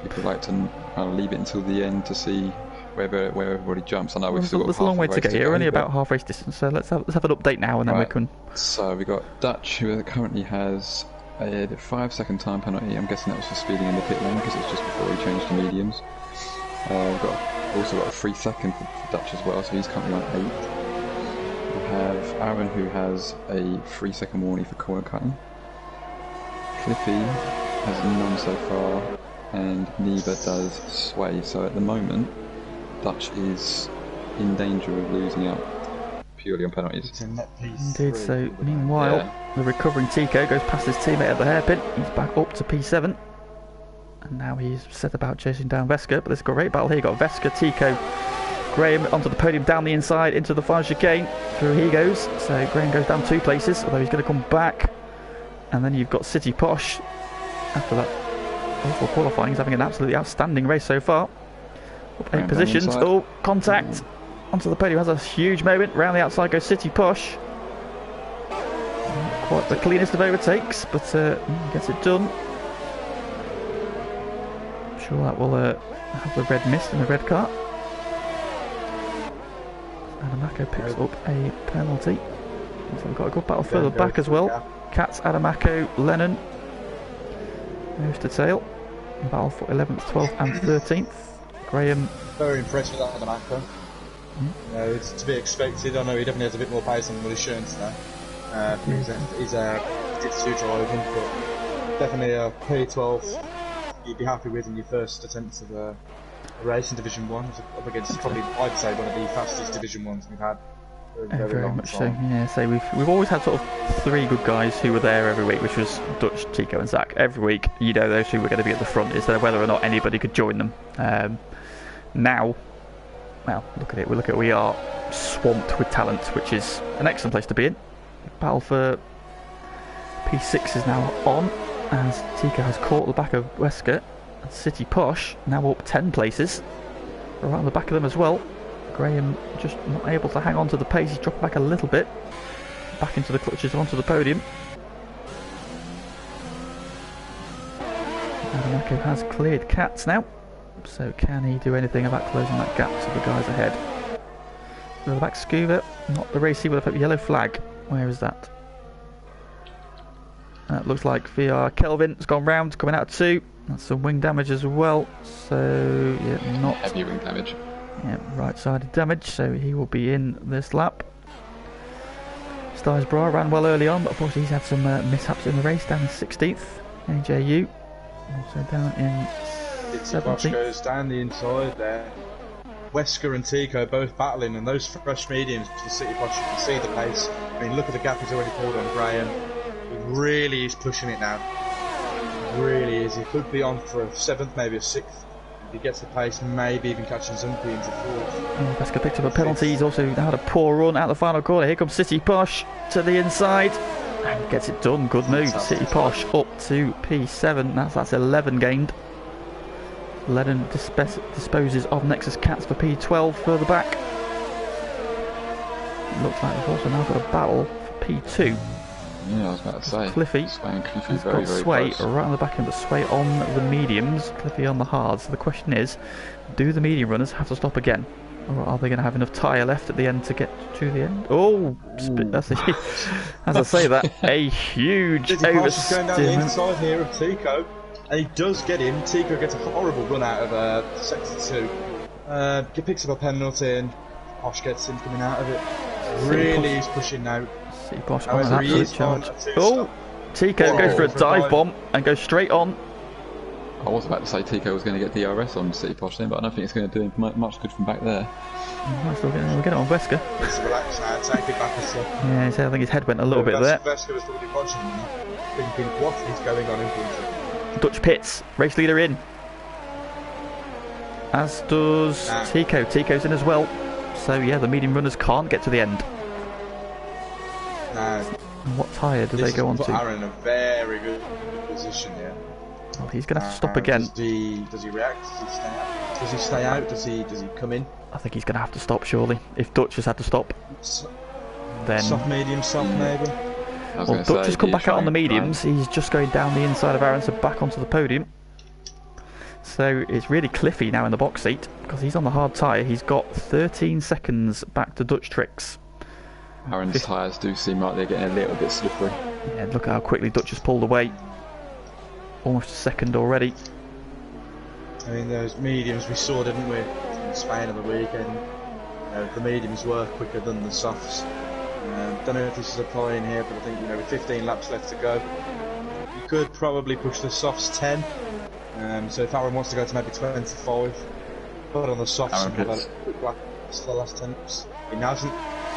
people like to leave it until the end to see where everybody jumps. I know we've still got there's a long way to go. You're only about but... half race distance, so let's have an update now, and then we can. So we got Dutch, who currently has a 5-second time penalty. I'm guessing that was for speeding in the pit lane because it's just before he changed to mediums. We've also got a 3-second for Dutch as well, so he's currently on 8. We have Aaron, who has a 3-second warning for corner cutting. Cliffy has none so far, and neither does Sway. So at the moment, Dutch is in danger of losing out purely on penalties. Indeed. So meanwhile, the recovering Tico goes past his teammate at the hairpin. He's back up to P7, and now he's set about chasing down Veska. But there's a great battle here. You've got Veska, Tico, Graham onto the podium, down the inside into the final chicane. Through he goes. So Graham goes down 2 places, although he's going to come back. And then you've got City Posh after that awful qualifying. He's having an absolutely outstanding race so far. Up 8 positions. Oh, contact onto the podium. Has a huge moment. Round the outside goes City Posh. Not quite the cleanest of overtakes, but gets it done. I'm sure that will have the red mist in the red car. Adamako picks up a penalty. So we've got a good battle further back as well. Katz, Adamako, Lennon, nose to tail. Battle for 11th, 12th and 13th. Graham. Very impressed with that Adamako. It's to be expected. I know he definitely has a bit more pace than what he's shown today. He's Jitsu driving, but definitely a P12 you'd be happy with in your first attempt of a race in Division 1. Up against probably, I'd say, one of the fastest Division 1s we've had. Very much so. Yeah, so we've always had sort of 3 good guys who were there every week, which was Dutch, Tico and Zach. Every week, you know, those 2 were going to be at the front, instead of whether or not anybody could join them. Now, well, look at it. We are swamped with talent, which is an excellent place to be in. Battle for P6 is now on. as Tico has caught the back of Wesker. City Posh now up 10 places. Around the back of them as well. Graham just not able to hang on to the pace. He's dropped back a little bit. Back into the clutches onto the podium. Monaco has cleared Cats now. So can he do anything about closing that gap to the guys ahead? The back Scuba, not the race with a yellow flag. Where is that? That looks like VR Kelvin has gone round, coming out of 2. That's some wing damage as well. So yeah, not heavy wing damage. Yeah, right-sided damage. So he will be in this lap. Styles ran well early on, but of course he's had some mishaps in the race. Down in 16th. AJU also down in 17th. Goes down the inside there. Wesker and Tico both battling, and those fresh mediums for City Posh, you can see the pace. I mean, look at the gap he's already pulled on Graham. He really is pushing it now. He really is. He could be on for a 7th, maybe a 6th. If he gets the pace, maybe even catching Zumpy into 4th. Wesker picked up a penalty. He's also had a poor run out the final corner. Here comes City Posh to the inside. And gets it done. Good move. City Posh up to P7. That's 11 gained. Lennon disposes of Nexus Cats for P12 further back. It looks like we've also now got a battle for P2. Yeah, I was about to say. Cliffy. Sway and Cliffy He's very, got very Sway close. right on the back end, but Sway on the mediums, Cliffy on the hards. So the question is, do the medium runners have to stop again? Or are they going to have enough tyre left at the end to get to the end? Oh, that's as I say that, a huge oversteer. Going down the oversteerment. inside here of Tico, and he does get him. Tico gets a horrible run out of sector 2. He picks up a penalty, and Posh gets him coming out of it. Really is pushing now. City Posh on an However, he absolute is on charge. a Oh, 2-stop. Tico goes for a for a dive dive. bomb and goes straight on. I was about to say Tico was going to get DRS on City Posh then, but I don't think it's going to do him much good from back there. We'll get it on Wesker. Let's relax now, take it back a step. Yeah, I think his head went a little bit there. Wesker was probably watching him, thinking, what is going on in front of him? Dutch pits, race leader in. As does Tico. Tico's in as well. So yeah, the medium runners can't get to the end. And what tyre do they go on put to? Aaron in a very good position here. Well, he's going to have to stop again. Does he react? Does he stay out? Does he stay out? Does he come in? I think he's going to have to stop surely. If Dutch has had to stop, then... Soft, medium, soft maybe? Well, Dutch has come back out on the mediums. He's just going down the inside of Aaron, so back onto the podium. So it's really Cliffy now in the box seat, because he's on the hard tyre. He's got 13 seconds back to Dutch Tricks. Aaron's tyres do seem like they're getting a little bit slippery. Yeah, look at how quickly Dutch has pulled away. Almost a second already. I mean, those mediums we saw, didn't we, in Spain on the weekend? The mediums were quicker than the softs. Don't know if this is applying here, but I think, with 15 laps left to go, you could probably push the softs 10. So if Aaron wants to go to maybe 25, put on the softs and the last 10 laps. He hasn't.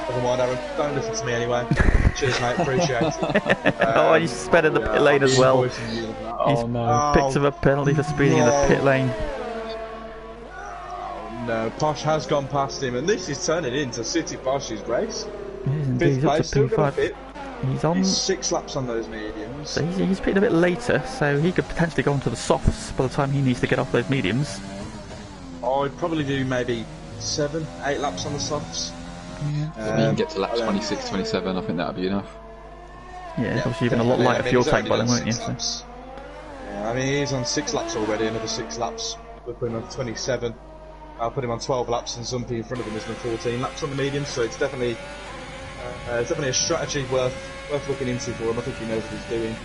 Never mind, Aaron. Don't listen to me anyway. Cheers, mate. Appreciate it. Oh, he's sped in the pit lane as well. He's picked up a penalty for speeding in the pit lane. Oh no, Posh has gone past him, and this is turning into City Posh's race. He is indeed. He's up to Still got a P5. bit. He's on. He's 6 laps on those mediums. So he's picked a bit later, so he could potentially go onto the softs by the time he needs to get off those mediums. I'd probably do maybe 7, 8 laps on the softs. If you can get to lap 26, 27, I think that would be enough. Yeah, obviously even a lot lighter fuel tank by then, won't you? Yeah, I mean, he's on 6 laps already, another 6 laps. We'll put him on 27. I'll put him on 12 laps, and Zumpy in front of him has done 14 laps on the medium, so it's definitely a strategy worth looking into for him. I think he knows what he's doing.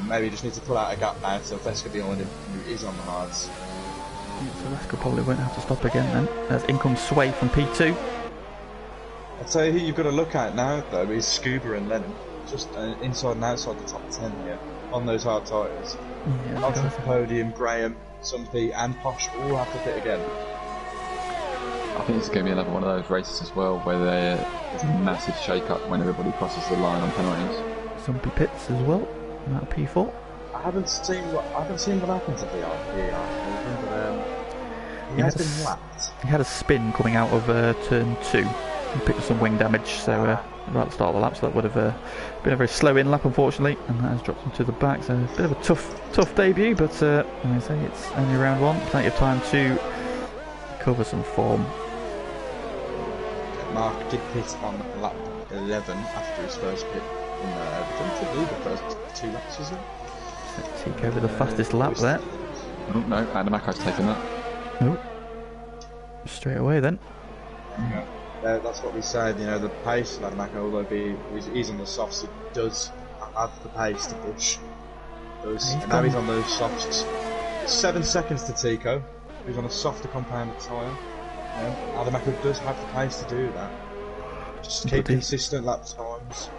Maybe he just needs to pull out a gap now, so Veska behind him, who is on the hards. So Veska probably won't have to stop again then. There's in comes Sway from P2. I'd say who you've got to look at now, though, is Scuba and Lennon. Just inside and outside the top 10 here, on those hard tyres. Yeah, Onto the podium, Graham, Zumpy and Posh all have to pit again. I think it's going to be another one of those races as well, where there's a massive shake-up when everybody crosses the line on penalties. Zumpy pits as well, out of P4. I haven't seen what happened to VR, but he has been lapped. He had a spin coming out of turn 2. He picked up some wing damage, so right at the start of the lap, so that would have been a very slow in lap, unfortunately, and that has dropped him to the back. So a bit of a tough debut, but like I say, it's only round 1, plenty of time to cover some form. Mark did pit on lap 11 after his first pit in the first 2 laps, was it? Tico with the fastest lap there. Oh, no, Adamako's taken that. Nope. Straight away then. Yeah. That's what we said, you know, the pace of Adamako, although he's on the softs, it does have the pace to push. And now he's on those softs. It's 7 seconds to Tico, who's on a softer compounded tyre. You know, Adamako does have the pace to do that. Just keep consistent lap times.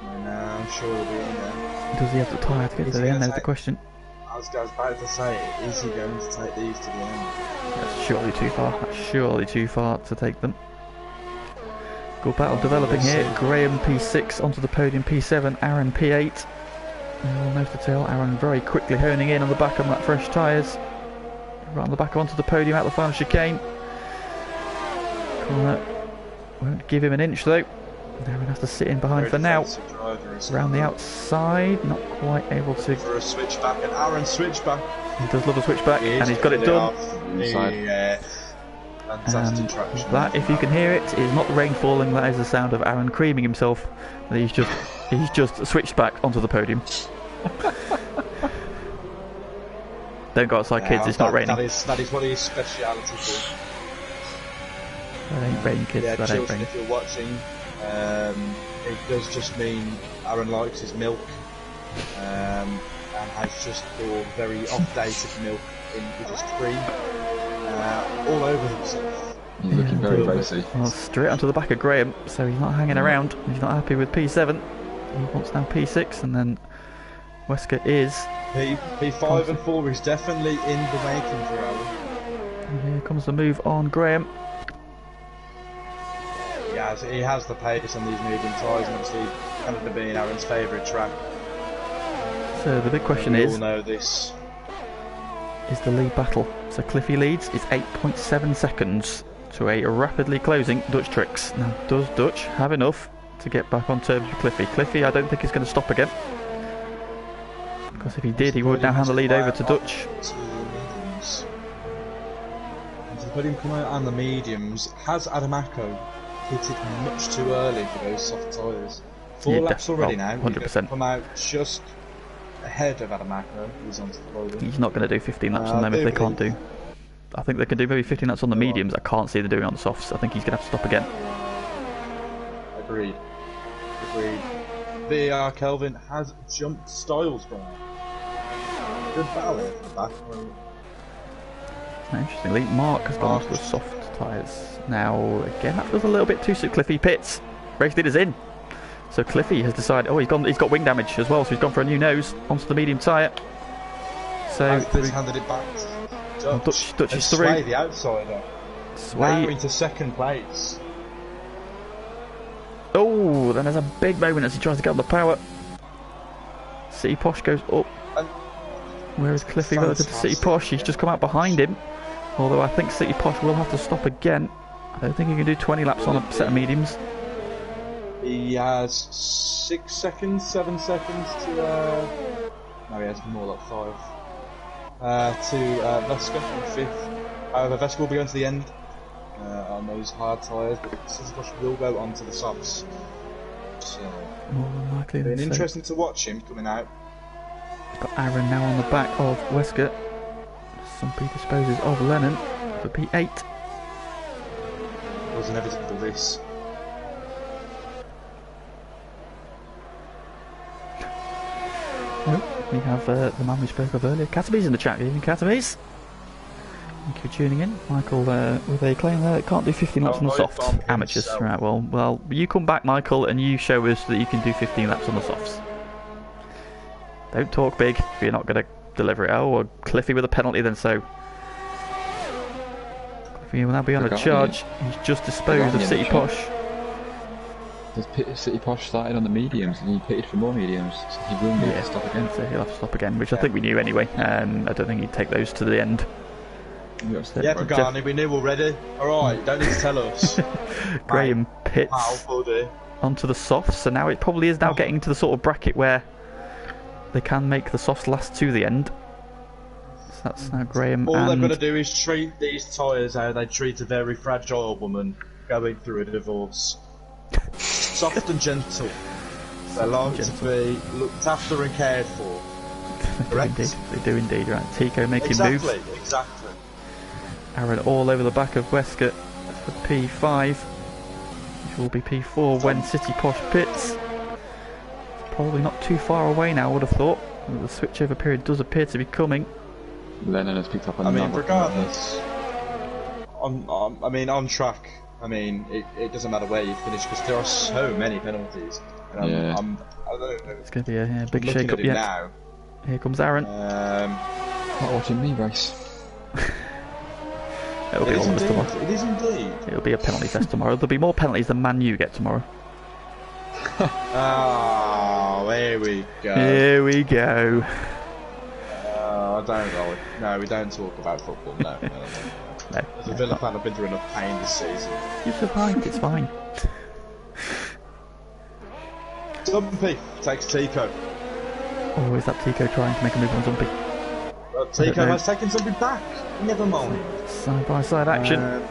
And I'm sure he'll be in there. Does he have the tyre to get to the end? There's the question. I was about to say, is he going to take these to the end? That's surely too far. That's surely too far to take them. Good battle developing here. Graham P6 onto the podium, P7, Aaron P8. All nose to tail. Aaron very quickly honing in on the back of that fresh tyres. Right on the back onto the podium out the final chicane. Corner won't give him an inch though. Aaron has to sit in behind for now. Round the outside, not quite able to. For a switchback, and Aaron switchback. He does love a switchback, and he's got it done. Yeah. Fantastic traction. That, if you can hear it, is not the rain falling. That is the sound of Aaron creaming himself. He's just switched back onto the podium. Don't go outside, kids. It's not raining. That is what his speciality for. That ain't rain, kids. Yeah, that ain't rain. If you're watching, it does just mean Aaron likes his milk, and has just bought very off-dated milk with his cream all over himself. He's looking very racy. Well, straight onto the back of Graham, so he's not hanging around. He's not happy with P7. He wants now P6, and then Wesker is. P5 and 4 is definitely in the making for Aaron. And here comes the move on Graham. He has the pace on these medium tyres, and obviously Canada being Aaron's favourite track. So the big question is, we all know this. Is the lead battle. So Cliffy leads. It's 8.7 seconds to a rapidly closing Dutch Tricks. Now, does Dutch have enough to get back on terms with Cliffy? Cliffy, I don't think is going to stop again. Because if he did, he would now hand the lead over to Dutch. And to put him come out on the mediums, has Adamako hit it much too early for those soft tyres? 4 laps already now. 100%. Come out just ahead of Adamako, who's onto the podium. He's not going to do 15 laps on them if they can't do. I think they can do maybe 15 laps on the mediums. I can't see them doing on the softs. I think he's going to have to stop again. Agreed. VAR Kelvin has jumped Styles by. Good battle at the back. Interestingly, Mark has gone onto the soft tyres. Now, again, that feels a little bit too soon. Cliffy pits. Race leader's in. So Cliffy has decided. Oh, he's got wing damage as well, so he's gone for a new nose onto the medium tyre. So he's handed it back to Dutch is through. Sway the outsider. Sway now into second place. Oh, then there's a big moment as he tries to get on the power. City Posh goes up. Where is Cliffy relative to City Posh? He's just come out behind him. Although I think City Posh will have to stop again. I don't think he can do 20 laps on a set of mediums. He has 6 seconds, 7 seconds to. No, he has more like 5. To Veska in 5th. However, Veska will be going to the end on those hard tyres, but City Posh will go onto the softs. So, more than likely. Been interesting to watch him coming out. He's got Aaron now on the back of Wesker. Some predisposes of Lennon for P8. It was inevitable this. We have the man we spoke of earlier, Katamis, in the chat. Good evening, Katamis. Thank you for tuning in. Michael with a claim there, can't do 15 laps on the soft. Amateurs. Right, well, you come back, Michael, and you show us that you can do 15 laps on the softs. Don't talk big if you're not going to deliver it. Oh, or Cliffy with a penalty then, so Cliffy will now be on a charge. He's just disposed of City Posh. City Posh started on the mediums and he pitted for more mediums, so he will need to stop again. So he'll have to stop again, which I think we knew anyway. I don't think he'd take those to the end. Yeah, Pagani, we knew already. Alright, don't need to tell us. Graham pits onto the softs, so now it probably is now getting to the sort of bracket where they can make the softs last to the end. So that's now Graham. All they've got to do is treat these tyres how they treat a very fragile woman going through a divorce. Soft and gentle. They like to be looked after and cared for. Correct? They do indeed, right. Tico making moves. Exactly. Aaron all over the back of Wesker for P5, which will be P4 when City Posh pits. Probably not too far away now, I would have thought. The switchover period does appear to be coming. Lennon has picked up another. I mean, regardless, on track, I mean, it doesn't matter where you finish because there are so many penalties. And I don't know. It's going to be a big shake-up yet. Now. Here comes Aaron. Not watching me race. It'll be almost tomorrow. It is indeed. It'll be a penalty fest tomorrow. There'll be more penalties than Man U get tomorrow. Oh, here we go. Here we go. I don't know. No, we don't talk about football. No. As a Villa fan, I've been through enough pain this season. You survived. It's fine. Zumpy takes Tico. Oh, is that Tico trying to make a move on Zumpy? Well, Tico has taken Zumpy back. Never mind. Side by side action.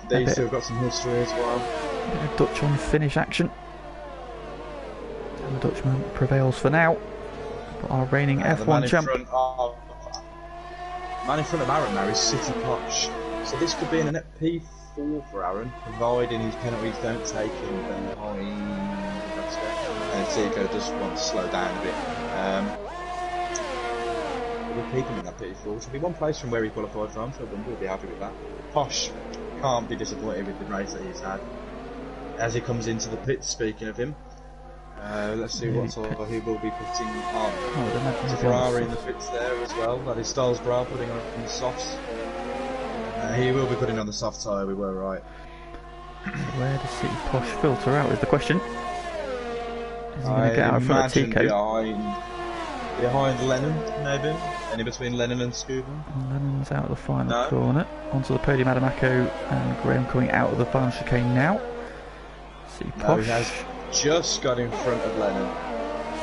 These two have got some history as well. A bit of Dutch on finish action. And the Dutchman prevails for now. But our reigning F1 champ. Man in front of Aaron now is City Posh. So this could be in a net P4 for Aaron, providing his penalties don't take him behind. And Tico just wants to slow down a bit. We'll keep him in that P4. Should be one place from where he qualified from, so we'll be happy with that. Posh can't be disappointed with the race that he's had. As he comes into the pits, speaking of him, let's see what sort of he will be putting on. There's a Ferrari in the pits there as well. That is Styles Bra putting on the softs. He will be putting on the soft tyre, we were right. Where does City Posh filter out is the question. Is he going to get out in front of Tico? Behind Lennon, maybe? Any between Lennon and Scuba? Lennon's out of the final corner. Onto the podium, Adamako and Graham coming out of the final chicane now. City Posh. He has just got in front of Lennon.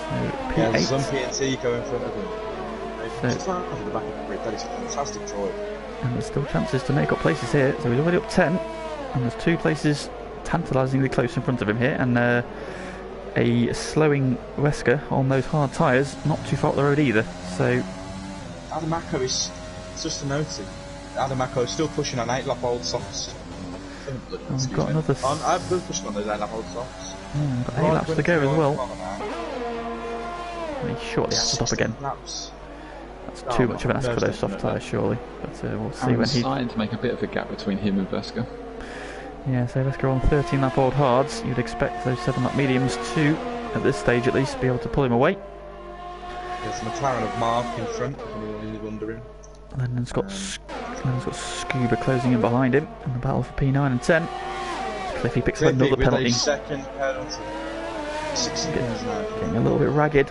So He has Zumpy and Tico in front of him. Just out of the back of the grid. That is a fantastic drive. And there's still chances to make up places here. So he's already up 10. And there's two places tantalisingly close in front of him here. And a slowing Wesker on those hard tyres, not too far up the road either. So Adamako is just a note. Adamako is still pushing on 8-lap old softs. We've got another. I've been pushing on those 8-lap old softs. Yeah, we've got 8 laps to go as well. He shortly has to stop again. Laps. That's too much of an ask for those soft tyres, surely. But we'll see when he's starting to make a bit of a gap between him and Wesker. Yeah, so Wesker on 13 lap old hards. You'd expect those 7 lap mediums to, at this stage at least, be able to pull him away. There's McLaren of Mark in front, if anyone is wondering. And then Lennon's got Scuba closing in behind him in the battle for P9 and 10. Cliffy picks up another penalty. Second penalty. 6 seconds now. Getting a little bit ragged.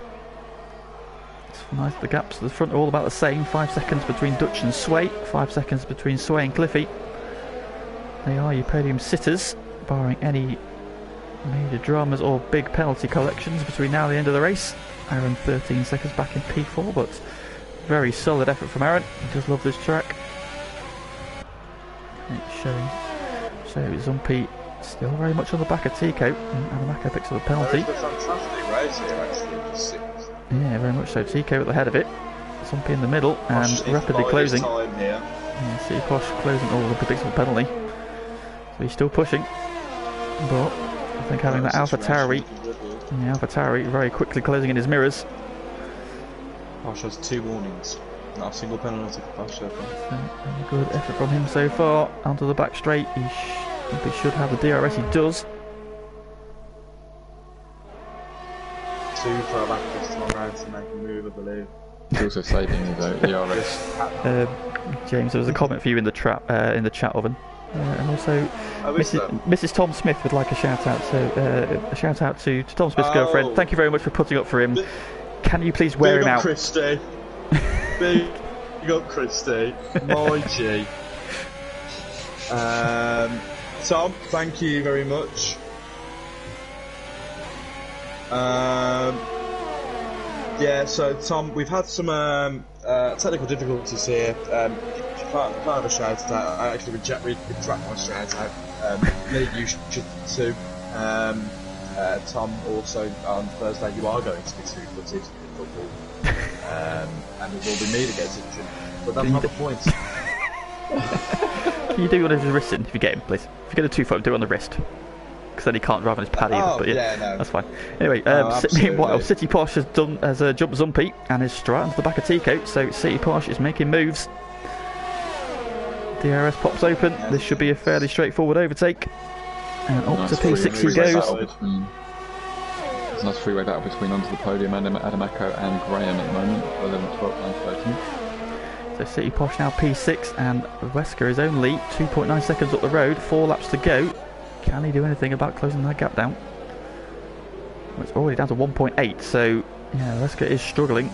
It's nice. The gaps at the front are all about the same. 5 seconds between Dutch and Sway. 5 seconds between Sway and Cliffy. They are your podium sitters, barring any major dramas or big penalty collections between now and the end of the race. Aaron 13 seconds back in P4, but very solid effort from Aaron. He does love this track. It's showing. So Zumpy still very much on the back of Tico, and Adamako picks up a penalty. It's a fantastic race here, actually, just 6. Yeah, very much so. Tico at the head of it. Zumpy in the middle, and rapidly closing. Yeah, see Posh closing. Oh, the picks up a penalty. So he's still pushing, but I think having that AlphaTauri very quickly closing in his mirrors. Posh has 2 warnings, not a single penalty for Posh so far. Good effort from him so far. Onto the back straight, he should have the DRS, he does. 2 for a back this time round to make a move, I believe. He's also saving his DRS. James, there was a comment for you in the chat oven. And also, Mrs. Tom Smith would like a shout out. So a shout out to Tom Smith's girlfriend. Thank you very much for putting up for him. Can you please wear him out? Christy. Big Big up, Christy. My G. Tom, thank you very much. Yeah, so Tom, we've had some technical difficulties here. Part of a shout out. I actually retract my shout out. Maybe you should too. Tom, also on Thursday you are going to be two-footed in football, and it will be me that gets injured. But that's not the point. Can you do one of his wrists if you get him, please? If you get a 2-foot, do it on the wrist. Because then he can't drive on his pad either. But yeah, no. That's fine. Anyway, No, meanwhile, City Posh has jumped Zumpy and is straight onto the back of Tico. So City Posh is making moves. DRS pops open. Yeah. This should be a fairly straightforward overtake. And up Nice to P6 he goes. There's a nice freeway battle between onto the podium Adamako and Graham at the moment. 11, 12, 9, 13. So City Posh now P6 and Wesker is only 2.9 seconds up the road. 4 laps to go. Can he do anything about closing that gap down? Well, it's already down to 1.8, so yeah, Wesker is struggling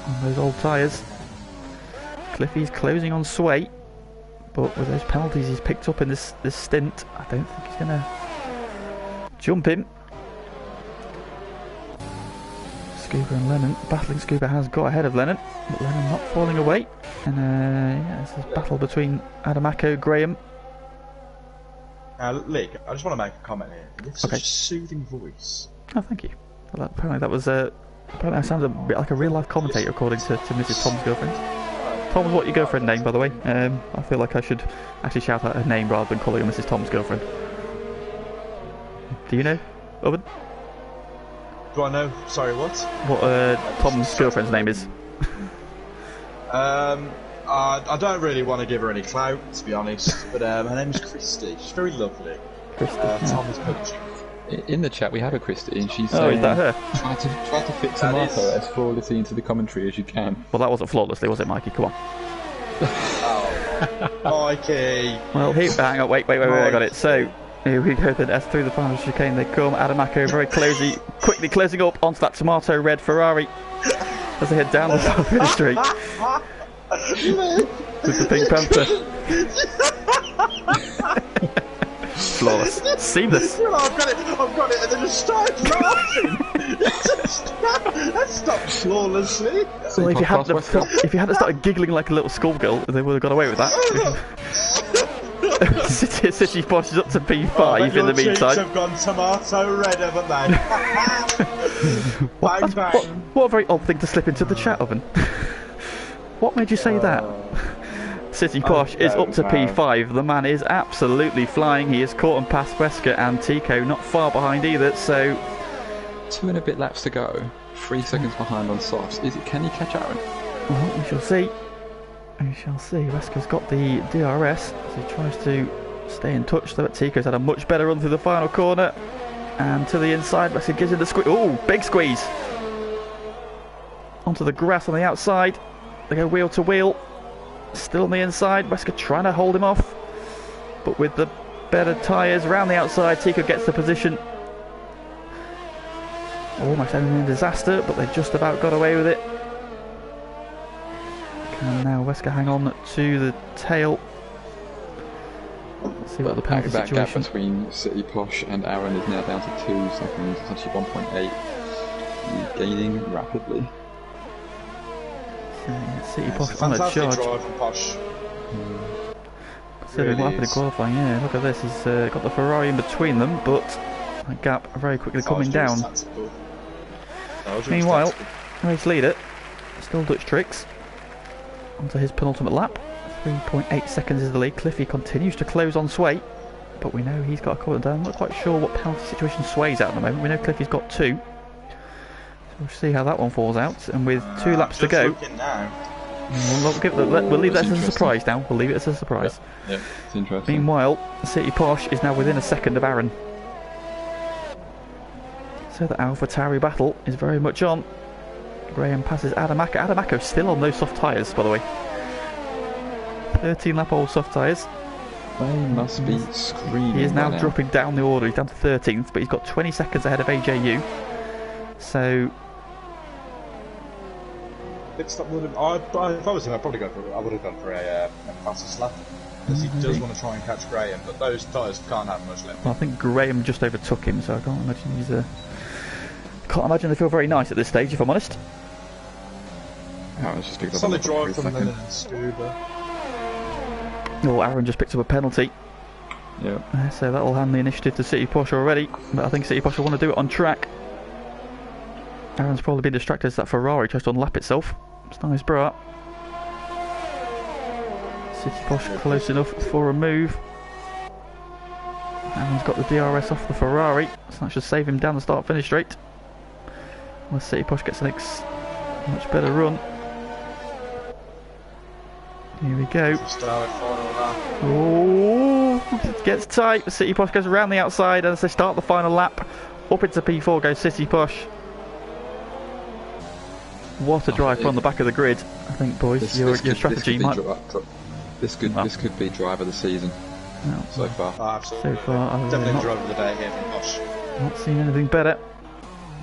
on those old tyres. Cliffy's closing on Sway, but with those penalties he's picked up in this stint, I don't think he's going to jump him. Scuba and Lennon. Battling. Scuba has got ahead of Lennon, but Lennon not falling away. And yeah, this is a battle between Adamako, Graham. Lee, I just want to make a comment here. You have such a soothing voice. Oh, thank you. Well, apparently that was apparently I sounded a bit like a real life commentator according to Mrs. Tom's girlfriend. Tom's what your girlfriend name, by the way? I feel like I should actually shout out her name rather than calling her Mrs. Tom's girlfriend. Do you know, Owen? Do I know? Sorry, what? What Tom's girlfriend's name is? I don't really want to give her any clout, to be honest, but her name is Christy. She's very lovely. Christy. Tom is coaching. In the chat we have a Christy and she's Oh, saying, is that her? try to fit Tomato as flawlessly into the commentary as you can. Well, that wasn't flawlessly, was it, Mikey? Come on. Oh, Mikey. Well, hang on, wait, I got it. So, here we go then, as through the final chicane they come. Adamako very quickly closing up onto that tomato red Ferrari as they head down the side of the street with the Pink Panther. Flawless. Seamless. I've got it, and then just started laughing. That stopped flawlessly. Well, if you hadn't started giggling like a little schoolgirl, they would have got away with that. City Posh is up to P5 in the meantime. Have gone tomato red, haven't they? Bang, bang. What a very odd thing to slip into the chat, Oven. What made you say that? City Posh is up to P5. The man is absolutely flying. He is caught and passed Wesker and Tico, not far behind either. So 2 and a bit laps to go. 3 seconds behind on softs. Can he catch Aaron? Well, we shall see. We shall see. Wesker's got the DRS, so he tries to stay in touch. Though Tico's had a much better run through the final corner, and to the inside. Wesker gives it the squeeze. Oh, big squeeze onto the grass on the outside. They go wheel to wheel. Still on the inside, Wesker trying to hold him off, but with the better tyres around the outside, Tico gets the position. Almost ending in disaster, but they just about got away with it. Can now Wesker hang on to the tail? Let's see what the penalty that situation. gap between City Posh and Aaron is now down to 2 seconds. It's actually 1.8. Gaining rapidly. City Posh on a charge. Drive from Posh. Considering what happened in qualifying, yeah, look at this. He's got the Ferrari in between them, but that gap very quickly coming down. Meanwhile, race leader, still Dutch Tricks, onto his penultimate lap. 3.8 seconds is the lead. Cliffy continues to close on Sway, but we know he's got a corner down. I'm not quite sure what penalty situation Sway's at the moment. We know Cliffy's got 2. We'll see how that one falls out, and with 2 laps to go, we'll leave that as a surprise now. We'll leave it as a surprise. Yeah, it's interesting. Meanwhile, City Posh is now within a second of Aaron. So the AlphaTauri battle is very much on. Graham passes Adamako. Adamako's still on those soft tyres, by the way. 13 lap old soft tyres. They must be screaming. He is now dropping down the order. He's down to 13th, but he's got 20 seconds ahead of AJU. So pit stop would have. If I was him, I would have gone for a fastest lap. Because he does want to try and catch Graham, but those tyres can't have much left. Well, I think Graham just overtook him, so I can't imagine he's can't imagine they feel very nice at this stage, if I'm honest. Oh, it's just solid drive from Lennon and Scuba. Oh, Aaron just picked up a penalty. Yeah. So that'll hand the initiative to City Posh already, but I think City Posh will want to do it on track. Aaron's probably been distracted as that Ferrari tries to unlap itself. It's nice, bra. City Posh close enough for a move. Aaron's got the DRS off the Ferrari, so that should save him down the start-finish straight. Well, City Posh gets a much better run. Here we go. Oh, it gets tight. City Posh goes around the outside as they start the final lap. Up into P4 goes City Posh. What a drive from the back of the grid, I think, boys. Your strategy might. This could be drive of the season so far. Oh, absolutely. So far, definitely drive of the day here from Posh. Not seen anything better.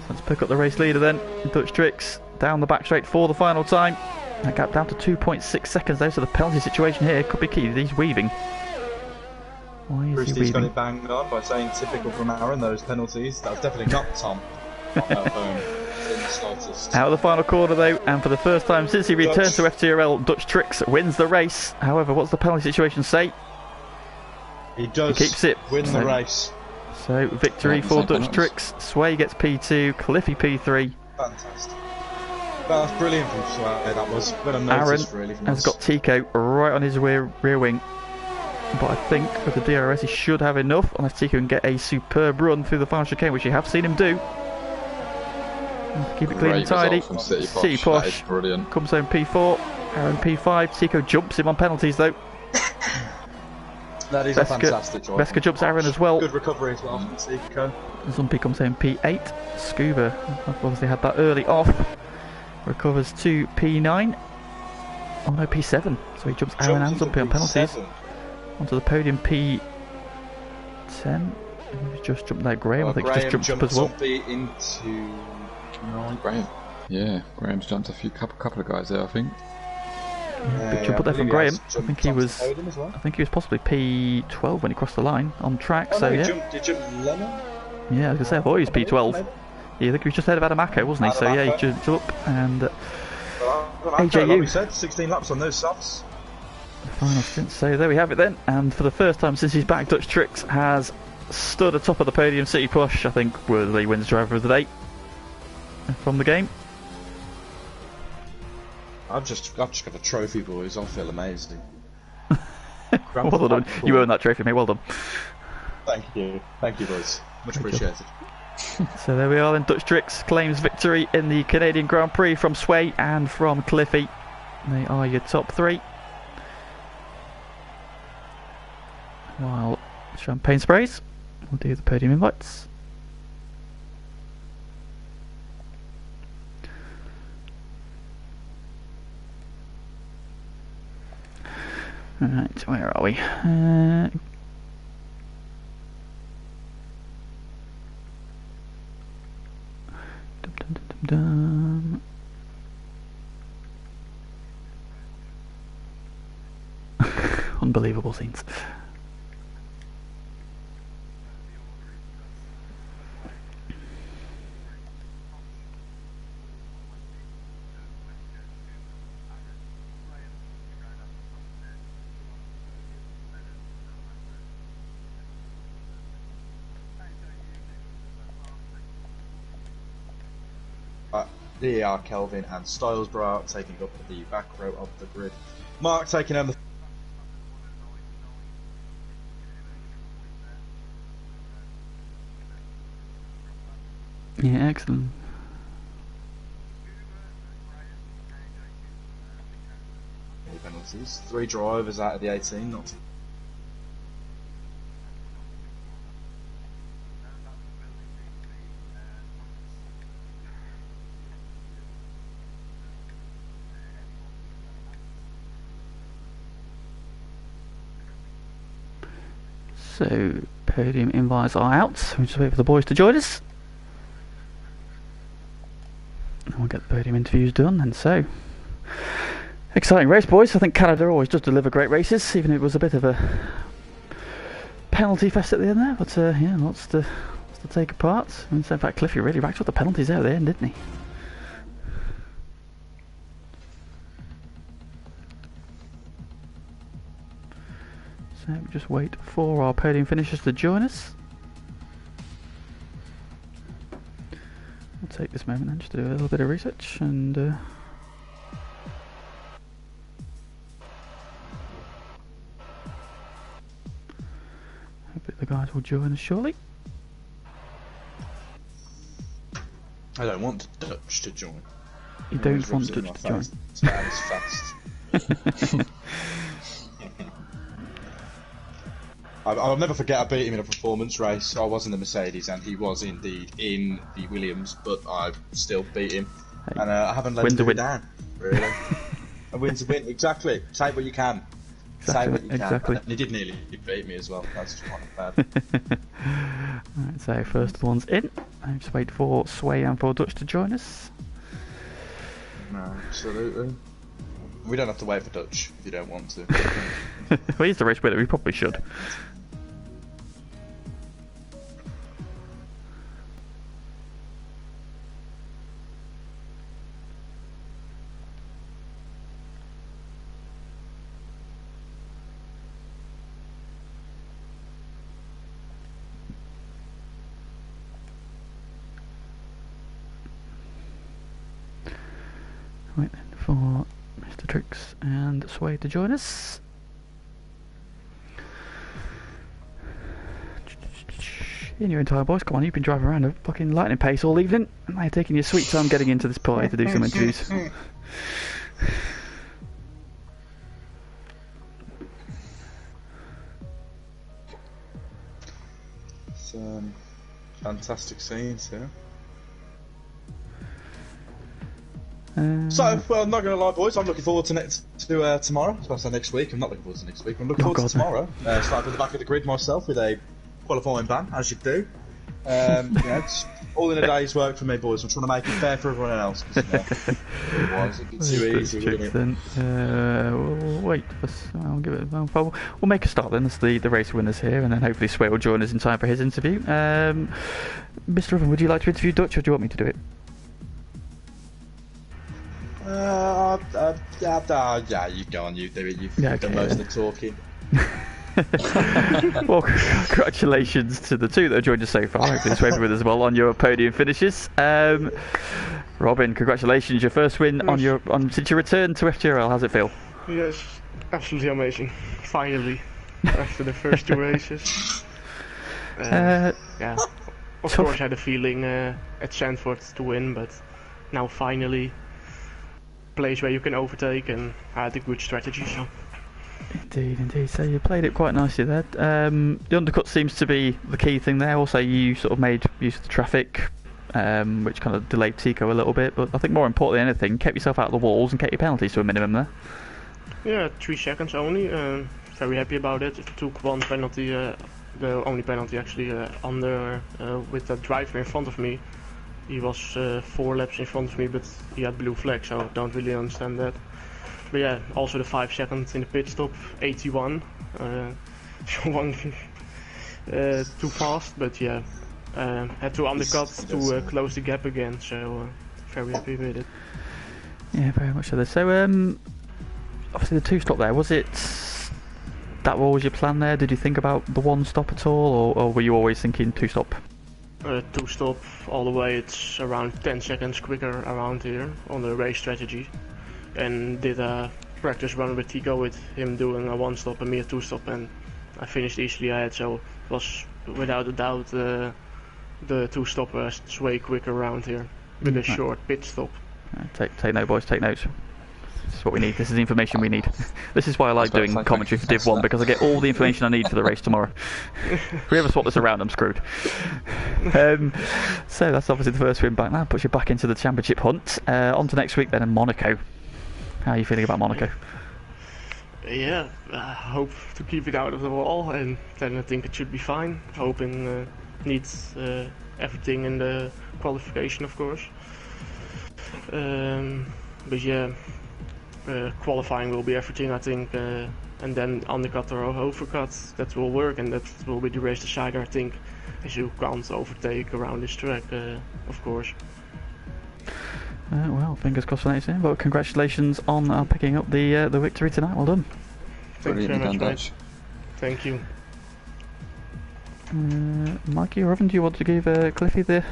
Let's pick up the race leader then. Dutch Tricks down the back straight for the final time. That gap down to 2.6 seconds though, so the penalty situation here could be key. He's weaving. Why is Bruce he D's got weaving? it banged on by saying typical from Aaron, those penalties. That was definitely not Tom. Out of the final corner though, and for the first time since he returned to FTRL, Dutch Tricks wins the race. However, what's the penalty situation say? He does He keeps it. win the race. So victory for Dutch Tricks. Sway gets P2, Cliffy P3. Fantastic. Well, that's brilliant from Sway, that was. But Aaron really from has got Tico right on his rear wing. But I think with the DRS he should have enough, unless Tico can get a superb run through the final chicane, which you have seen him do. Keep it clean and tidy. City Posh comes home P4, Aaron P5. Tico jumps him on penalties though. That is a fantastic drive. Veska jumps Aaron as well. Good recovery as well from Tico. Zumpy comes home P8. Scuba obviously had that early off. Recovers to P9. Oh no, P7. So he jumps Aaron and Zumpy on penalties. Onto the podium P10. He's just jumped there. Graham, I think, just jumped up as well. Zumpy into Graham. Yeah, Graham's jumped a couple of guys there, I think. Big jump up there from Graham. I think he was possibly P12 when he crossed the line on track. Oh, so no, yeah. Did you jump Lemon? Yeah, I was gonna say I thought he was P12. Yeah, I think he was just ahead of Adamako, wasn't he? So yeah, he jumped up and AJU. Like we said, 16 laps on those softs. Final stint. So there we have it then. And for the first time since he's back, Dutch Tricks has stood atop of the podium. City Push, I think, worthily wins driver of the day from the game. I've just got a trophy, boys. I feel amazing. Well done. You earned that trophy, mate. Well done. Thank you, boys. Much appreciated. So there we are then. Dutch Tricks claims victory in the Canadian Grand Prix from Sway and from Cliffy. They are your top three. While champagne sprays, we'll do the podium invites. Right, where are we? Unbelievable scenes. DER, Kelvin and Stylesbra taking up the back row of the grid. Mark taking on the Yeah, excellent. penalties. 3 drivers out of the 18, not So, podium invites are out. We'll just wait for the boys to join us. And we'll get the podium interviews done, and so Exciting race, boys. I think Canada always does deliver great races, even if it was a bit of a penalty fest at the end there. But yeah, lots to take apart. I mean, so in fact, Cliffy really racked up the penalties out there, didn't he? So we just wait for our podium finishers to join us. We'll take this moment then just to do a little bit of research and hopefully the guys will join us shortly. I don't want the Dutch to join. You don't want Dutch to join? Sounds fast. I'll never forget I beat him in a performance race. I was in the Mercedes and he was indeed in the Williams, but I still beat him. Hey, and I haven't let him down, really. A win's a win, exactly. Take what you can. Say what you can. Exactly. And he did nearly beat me as well. That's just not bad. Right, so first one's in. I'll just wait for Sway and for Dutch to join us. No, absolutely. We don't have to wait for Dutch if you don't want to. Well, he's the race winner, we probably should. Wait then for Mr. Trix and Sway to join us. In your entire boys, come on, you've been driving around at fucking lightning pace all evening, and now you're taking your sweet time getting into this party to do some interviews. Some fantastic scenes here. So, well, I'm not going to lie, boys. I'm looking forward to tomorrow. I was about to say next week. I'm not looking forward to next week. I'm looking forward to tomorrow. Starting at the back of the grid myself with a qualifying ban, as you do. You know, it's all in a day's work for me, boys. I'm trying to make it fair for everyone else. Otherwise, it'd be too easy, wouldn't it? We'll wait. I'll give it. We'll make a start then. That's the race winners here, and then hopefully Sway will join us in time for his interview. Mr. Oven, would you like to interview Dutch, or do you want me to do it? Yeah, you go on, you do it. You've done most of the talking. Well, congratulations to the two that have joined us so far. Hopefully Sway with us as well on your podium finishes. Robin, congratulations, your first win since your return to FTRL. How's it feel? Yes, absolutely amazing. Finally, after the first two races. Yeah, of course I had a feeling at Sanford to win, but now finally place where you can overtake, and I had a good strategy. So. Indeed. So you played it quite nicely there. The undercut seems to be the key thing there. Also, you sort of made use of the traffic, which kind of delayed Tico a little bit. But I think more importantly than anything, kept yourself out of the walls and kept your penalties to a minimum there. Yeah, 3 seconds only. Very happy about it. It took one penalty, the only penalty actually, under with the driver in front of me. He was 4 laps in front of me, but he had blue flag, so I don't really understand that. But yeah, also the 5 seconds in the pit stop, 81. One too fast, but yeah, had to undercut to close the gap again, so very happy with it. Yeah, very much so. So obviously the 2 stop there, was it that what was your plan there? Did you think about the 1 stop at all, or were you always thinking 2 stop? 2 stop all the way. It's around 10 seconds quicker around here on the race strategy, and did a practice run with Tico with him doing a 1 stop and me a 2 stop, and I finished easily ahead, so it was without a doubt the 2 stop was way quicker around here with a short pit stop. Take note, boys, take notes. This is what we need. This is the information we need. This is why I like doing commentary for Div 1, because I get all the information I need for the race tomorrow. If we ever swap this around, I'm screwed. So that's obviously the first win back now. Puts you back into the championship hunt. On to next week then in Monaco. How are you feeling about Monaco? Yeah, I hope to keep it out of the wall, and then I think it should be fine. Hoping needs everything in the qualification, of course. But yeah, qualifying will be everything, I think, and then undercut or overcut, that will work, and that will be the race decider, I think, as you can't overtake around this track, of course. Well, fingers crossed for next year. But congratulations on picking up the victory tonight. Well done. Thanks very much, mate. Thank you. Mikey or Evan, do you want to give Cliffy the...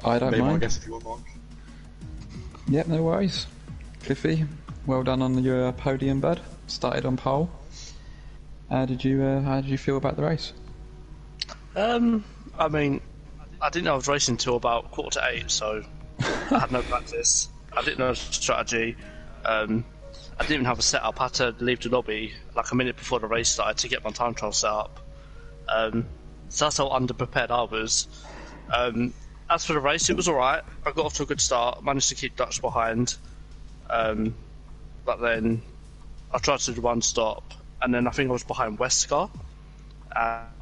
I don't Maybe, mind. I guess if you want, Mark. Yep, no worries. Cliffy, well done on your podium, bud. Started on pole. How did you feel about the race? I mean, I didn't know I was racing until about 7:45, so I had no practice. I didn't know the strategy. I didn't even have a setup. I had to leave the lobby like a minute before the race started to get my time trial set up. So that's how underprepared I was. As for the race, it was alright. I got off to a good start, managed to keep Dutch behind. But then I tried to do one stop, and then I think I was behind Wesker,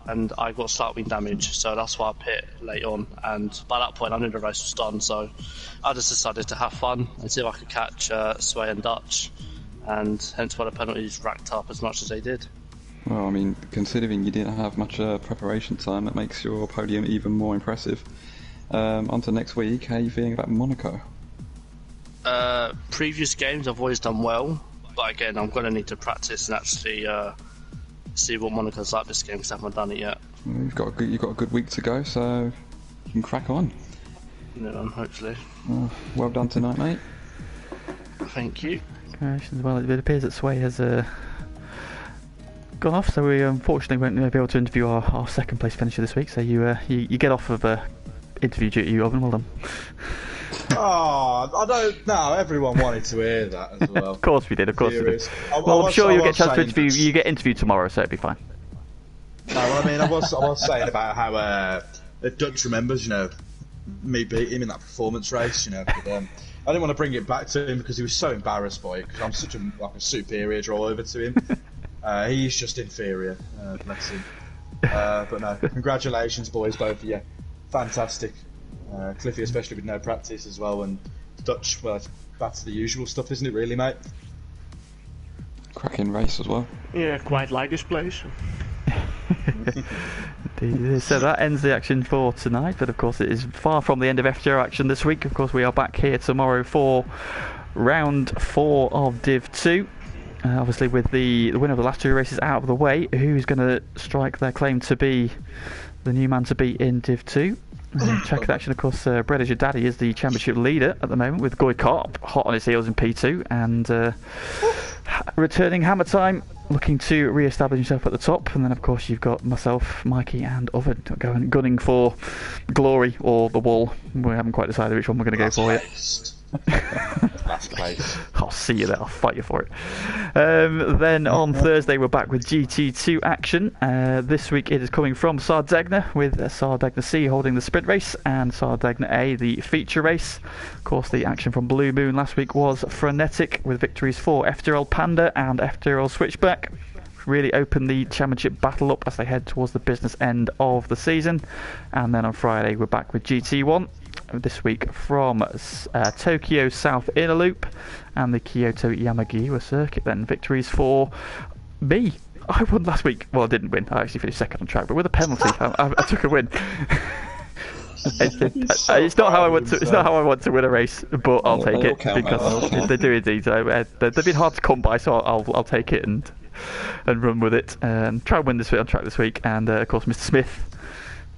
and I got slight wing damage, so that's why I pit late on. And by that point, I knew the race was done, so I just decided to have fun and see if I could catch Sway and Dutch, and hence why the penalties racked up as much as they did. Well, I mean, considering you didn't have much preparation time, that makes your podium even more impressive. On to next week, how are you feeling about Monaco? Previous games I've always done well, but again I'm going to need to practice and actually see what Monaco's like this game because I haven't done it yet. Well, you've got a good week to go, so you can crack on. Hopefully. Well done tonight, mate. Thank you. Congratulations. Well, it appears that Sway has gone off, so we unfortunately won't be able to interview our second place finisher this week, so you get off of interview duty, Owen. Well done. Oh, I don't know. Everyone wanted to hear that as well. Of course we did. Of course we did. Well, I'm sure you'll get a chance to interview. You get interviewed tomorrow, so it'll be fine. No, well, I mean, I was saying about how Dutch remembers, me beating him in that performance race, but, I didn't want to bring it back to him because he was so embarrassed by it because I'm such a superior draw over to him. He's just inferior, bless him. But no, congratulations, boys, both of you. Fantastic. Cliffy, especially with no practice as well, and Dutch, well, it's back to the usual stuff, isn't it, really, mate? Cracking race as well. Yeah, quite like this place. Indeed. So that ends the action for tonight, but of course it is far from the end of FTRL action this week. Of course, we are back here tomorrow for round 4 of Div 2. Obviously, with the winner of the last 2 races out of the way, who's going to strike their claim to be the new man to beat in Div 2? Track of action, of course, Brett as your daddy is the championship leader at the moment, with Goy Karp hot on his heels in P2, and returning Hammer Time looking to re-establish himself at the top. And then, of course, you've got myself, Mikey, and Ovid gunning for glory or the wall. We haven't quite decided which one we're going to go for yet. Last place. I'll see you there. I'll fight you for it. Then on Thursday we're back with GT2 action. This week it is coming from Sardegna, with Sardegna C holding the sprint race and Sardegna A the feature race. Of course, the action from Blue Moon last week was frenetic, with victories for FTRL Panda and FTRL Switchback. Really open the championship battle up as they head towards the business end of the season. And then on Friday we're back with GT1. This week from Tokyo South Inner Loop and the Kyoto Yamagiwa circuit. Then victories for me. I won last week. Well, I didn't win. I actually finished second on track, but with a penalty, I took a win. It's not how I want to. It's not how I want to win a race, but I'll take it because they do indeed. They've been hard to come by, so I'll take it and run with it and try and win this week on track this week. And of course, Mr. Smith.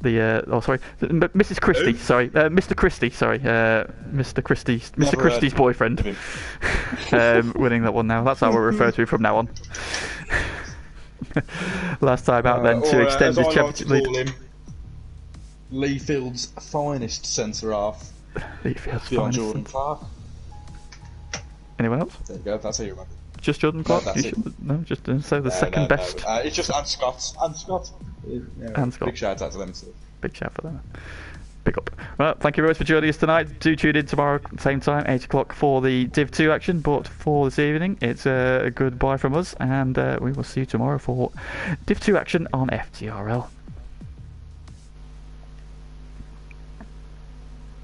Mrs. Christie, sorry, Mr. Christie, sorry, Mr. Christie's boyfriend, winning that one now. That's how we'll refer to him from now on. Last time out, then, to extend his championship lead. Lee Field's finest centre half. Lee Field's beyond finest. Jordan Clark. Anyone else? There you go. That's how you remember. Just Jordan Clark? No, just so the second best. No. It's just and Scott. And Scott. And Scott. Big shout out to them too. Big shout for them. Big up. Well, thank you very much for joining us tonight. Do tune in tomorrow, same time, 8 o'clock for the Div 2 action. But for this evening, it's a goodbye from us, and we will see you tomorrow for Div 2 action on FTRL.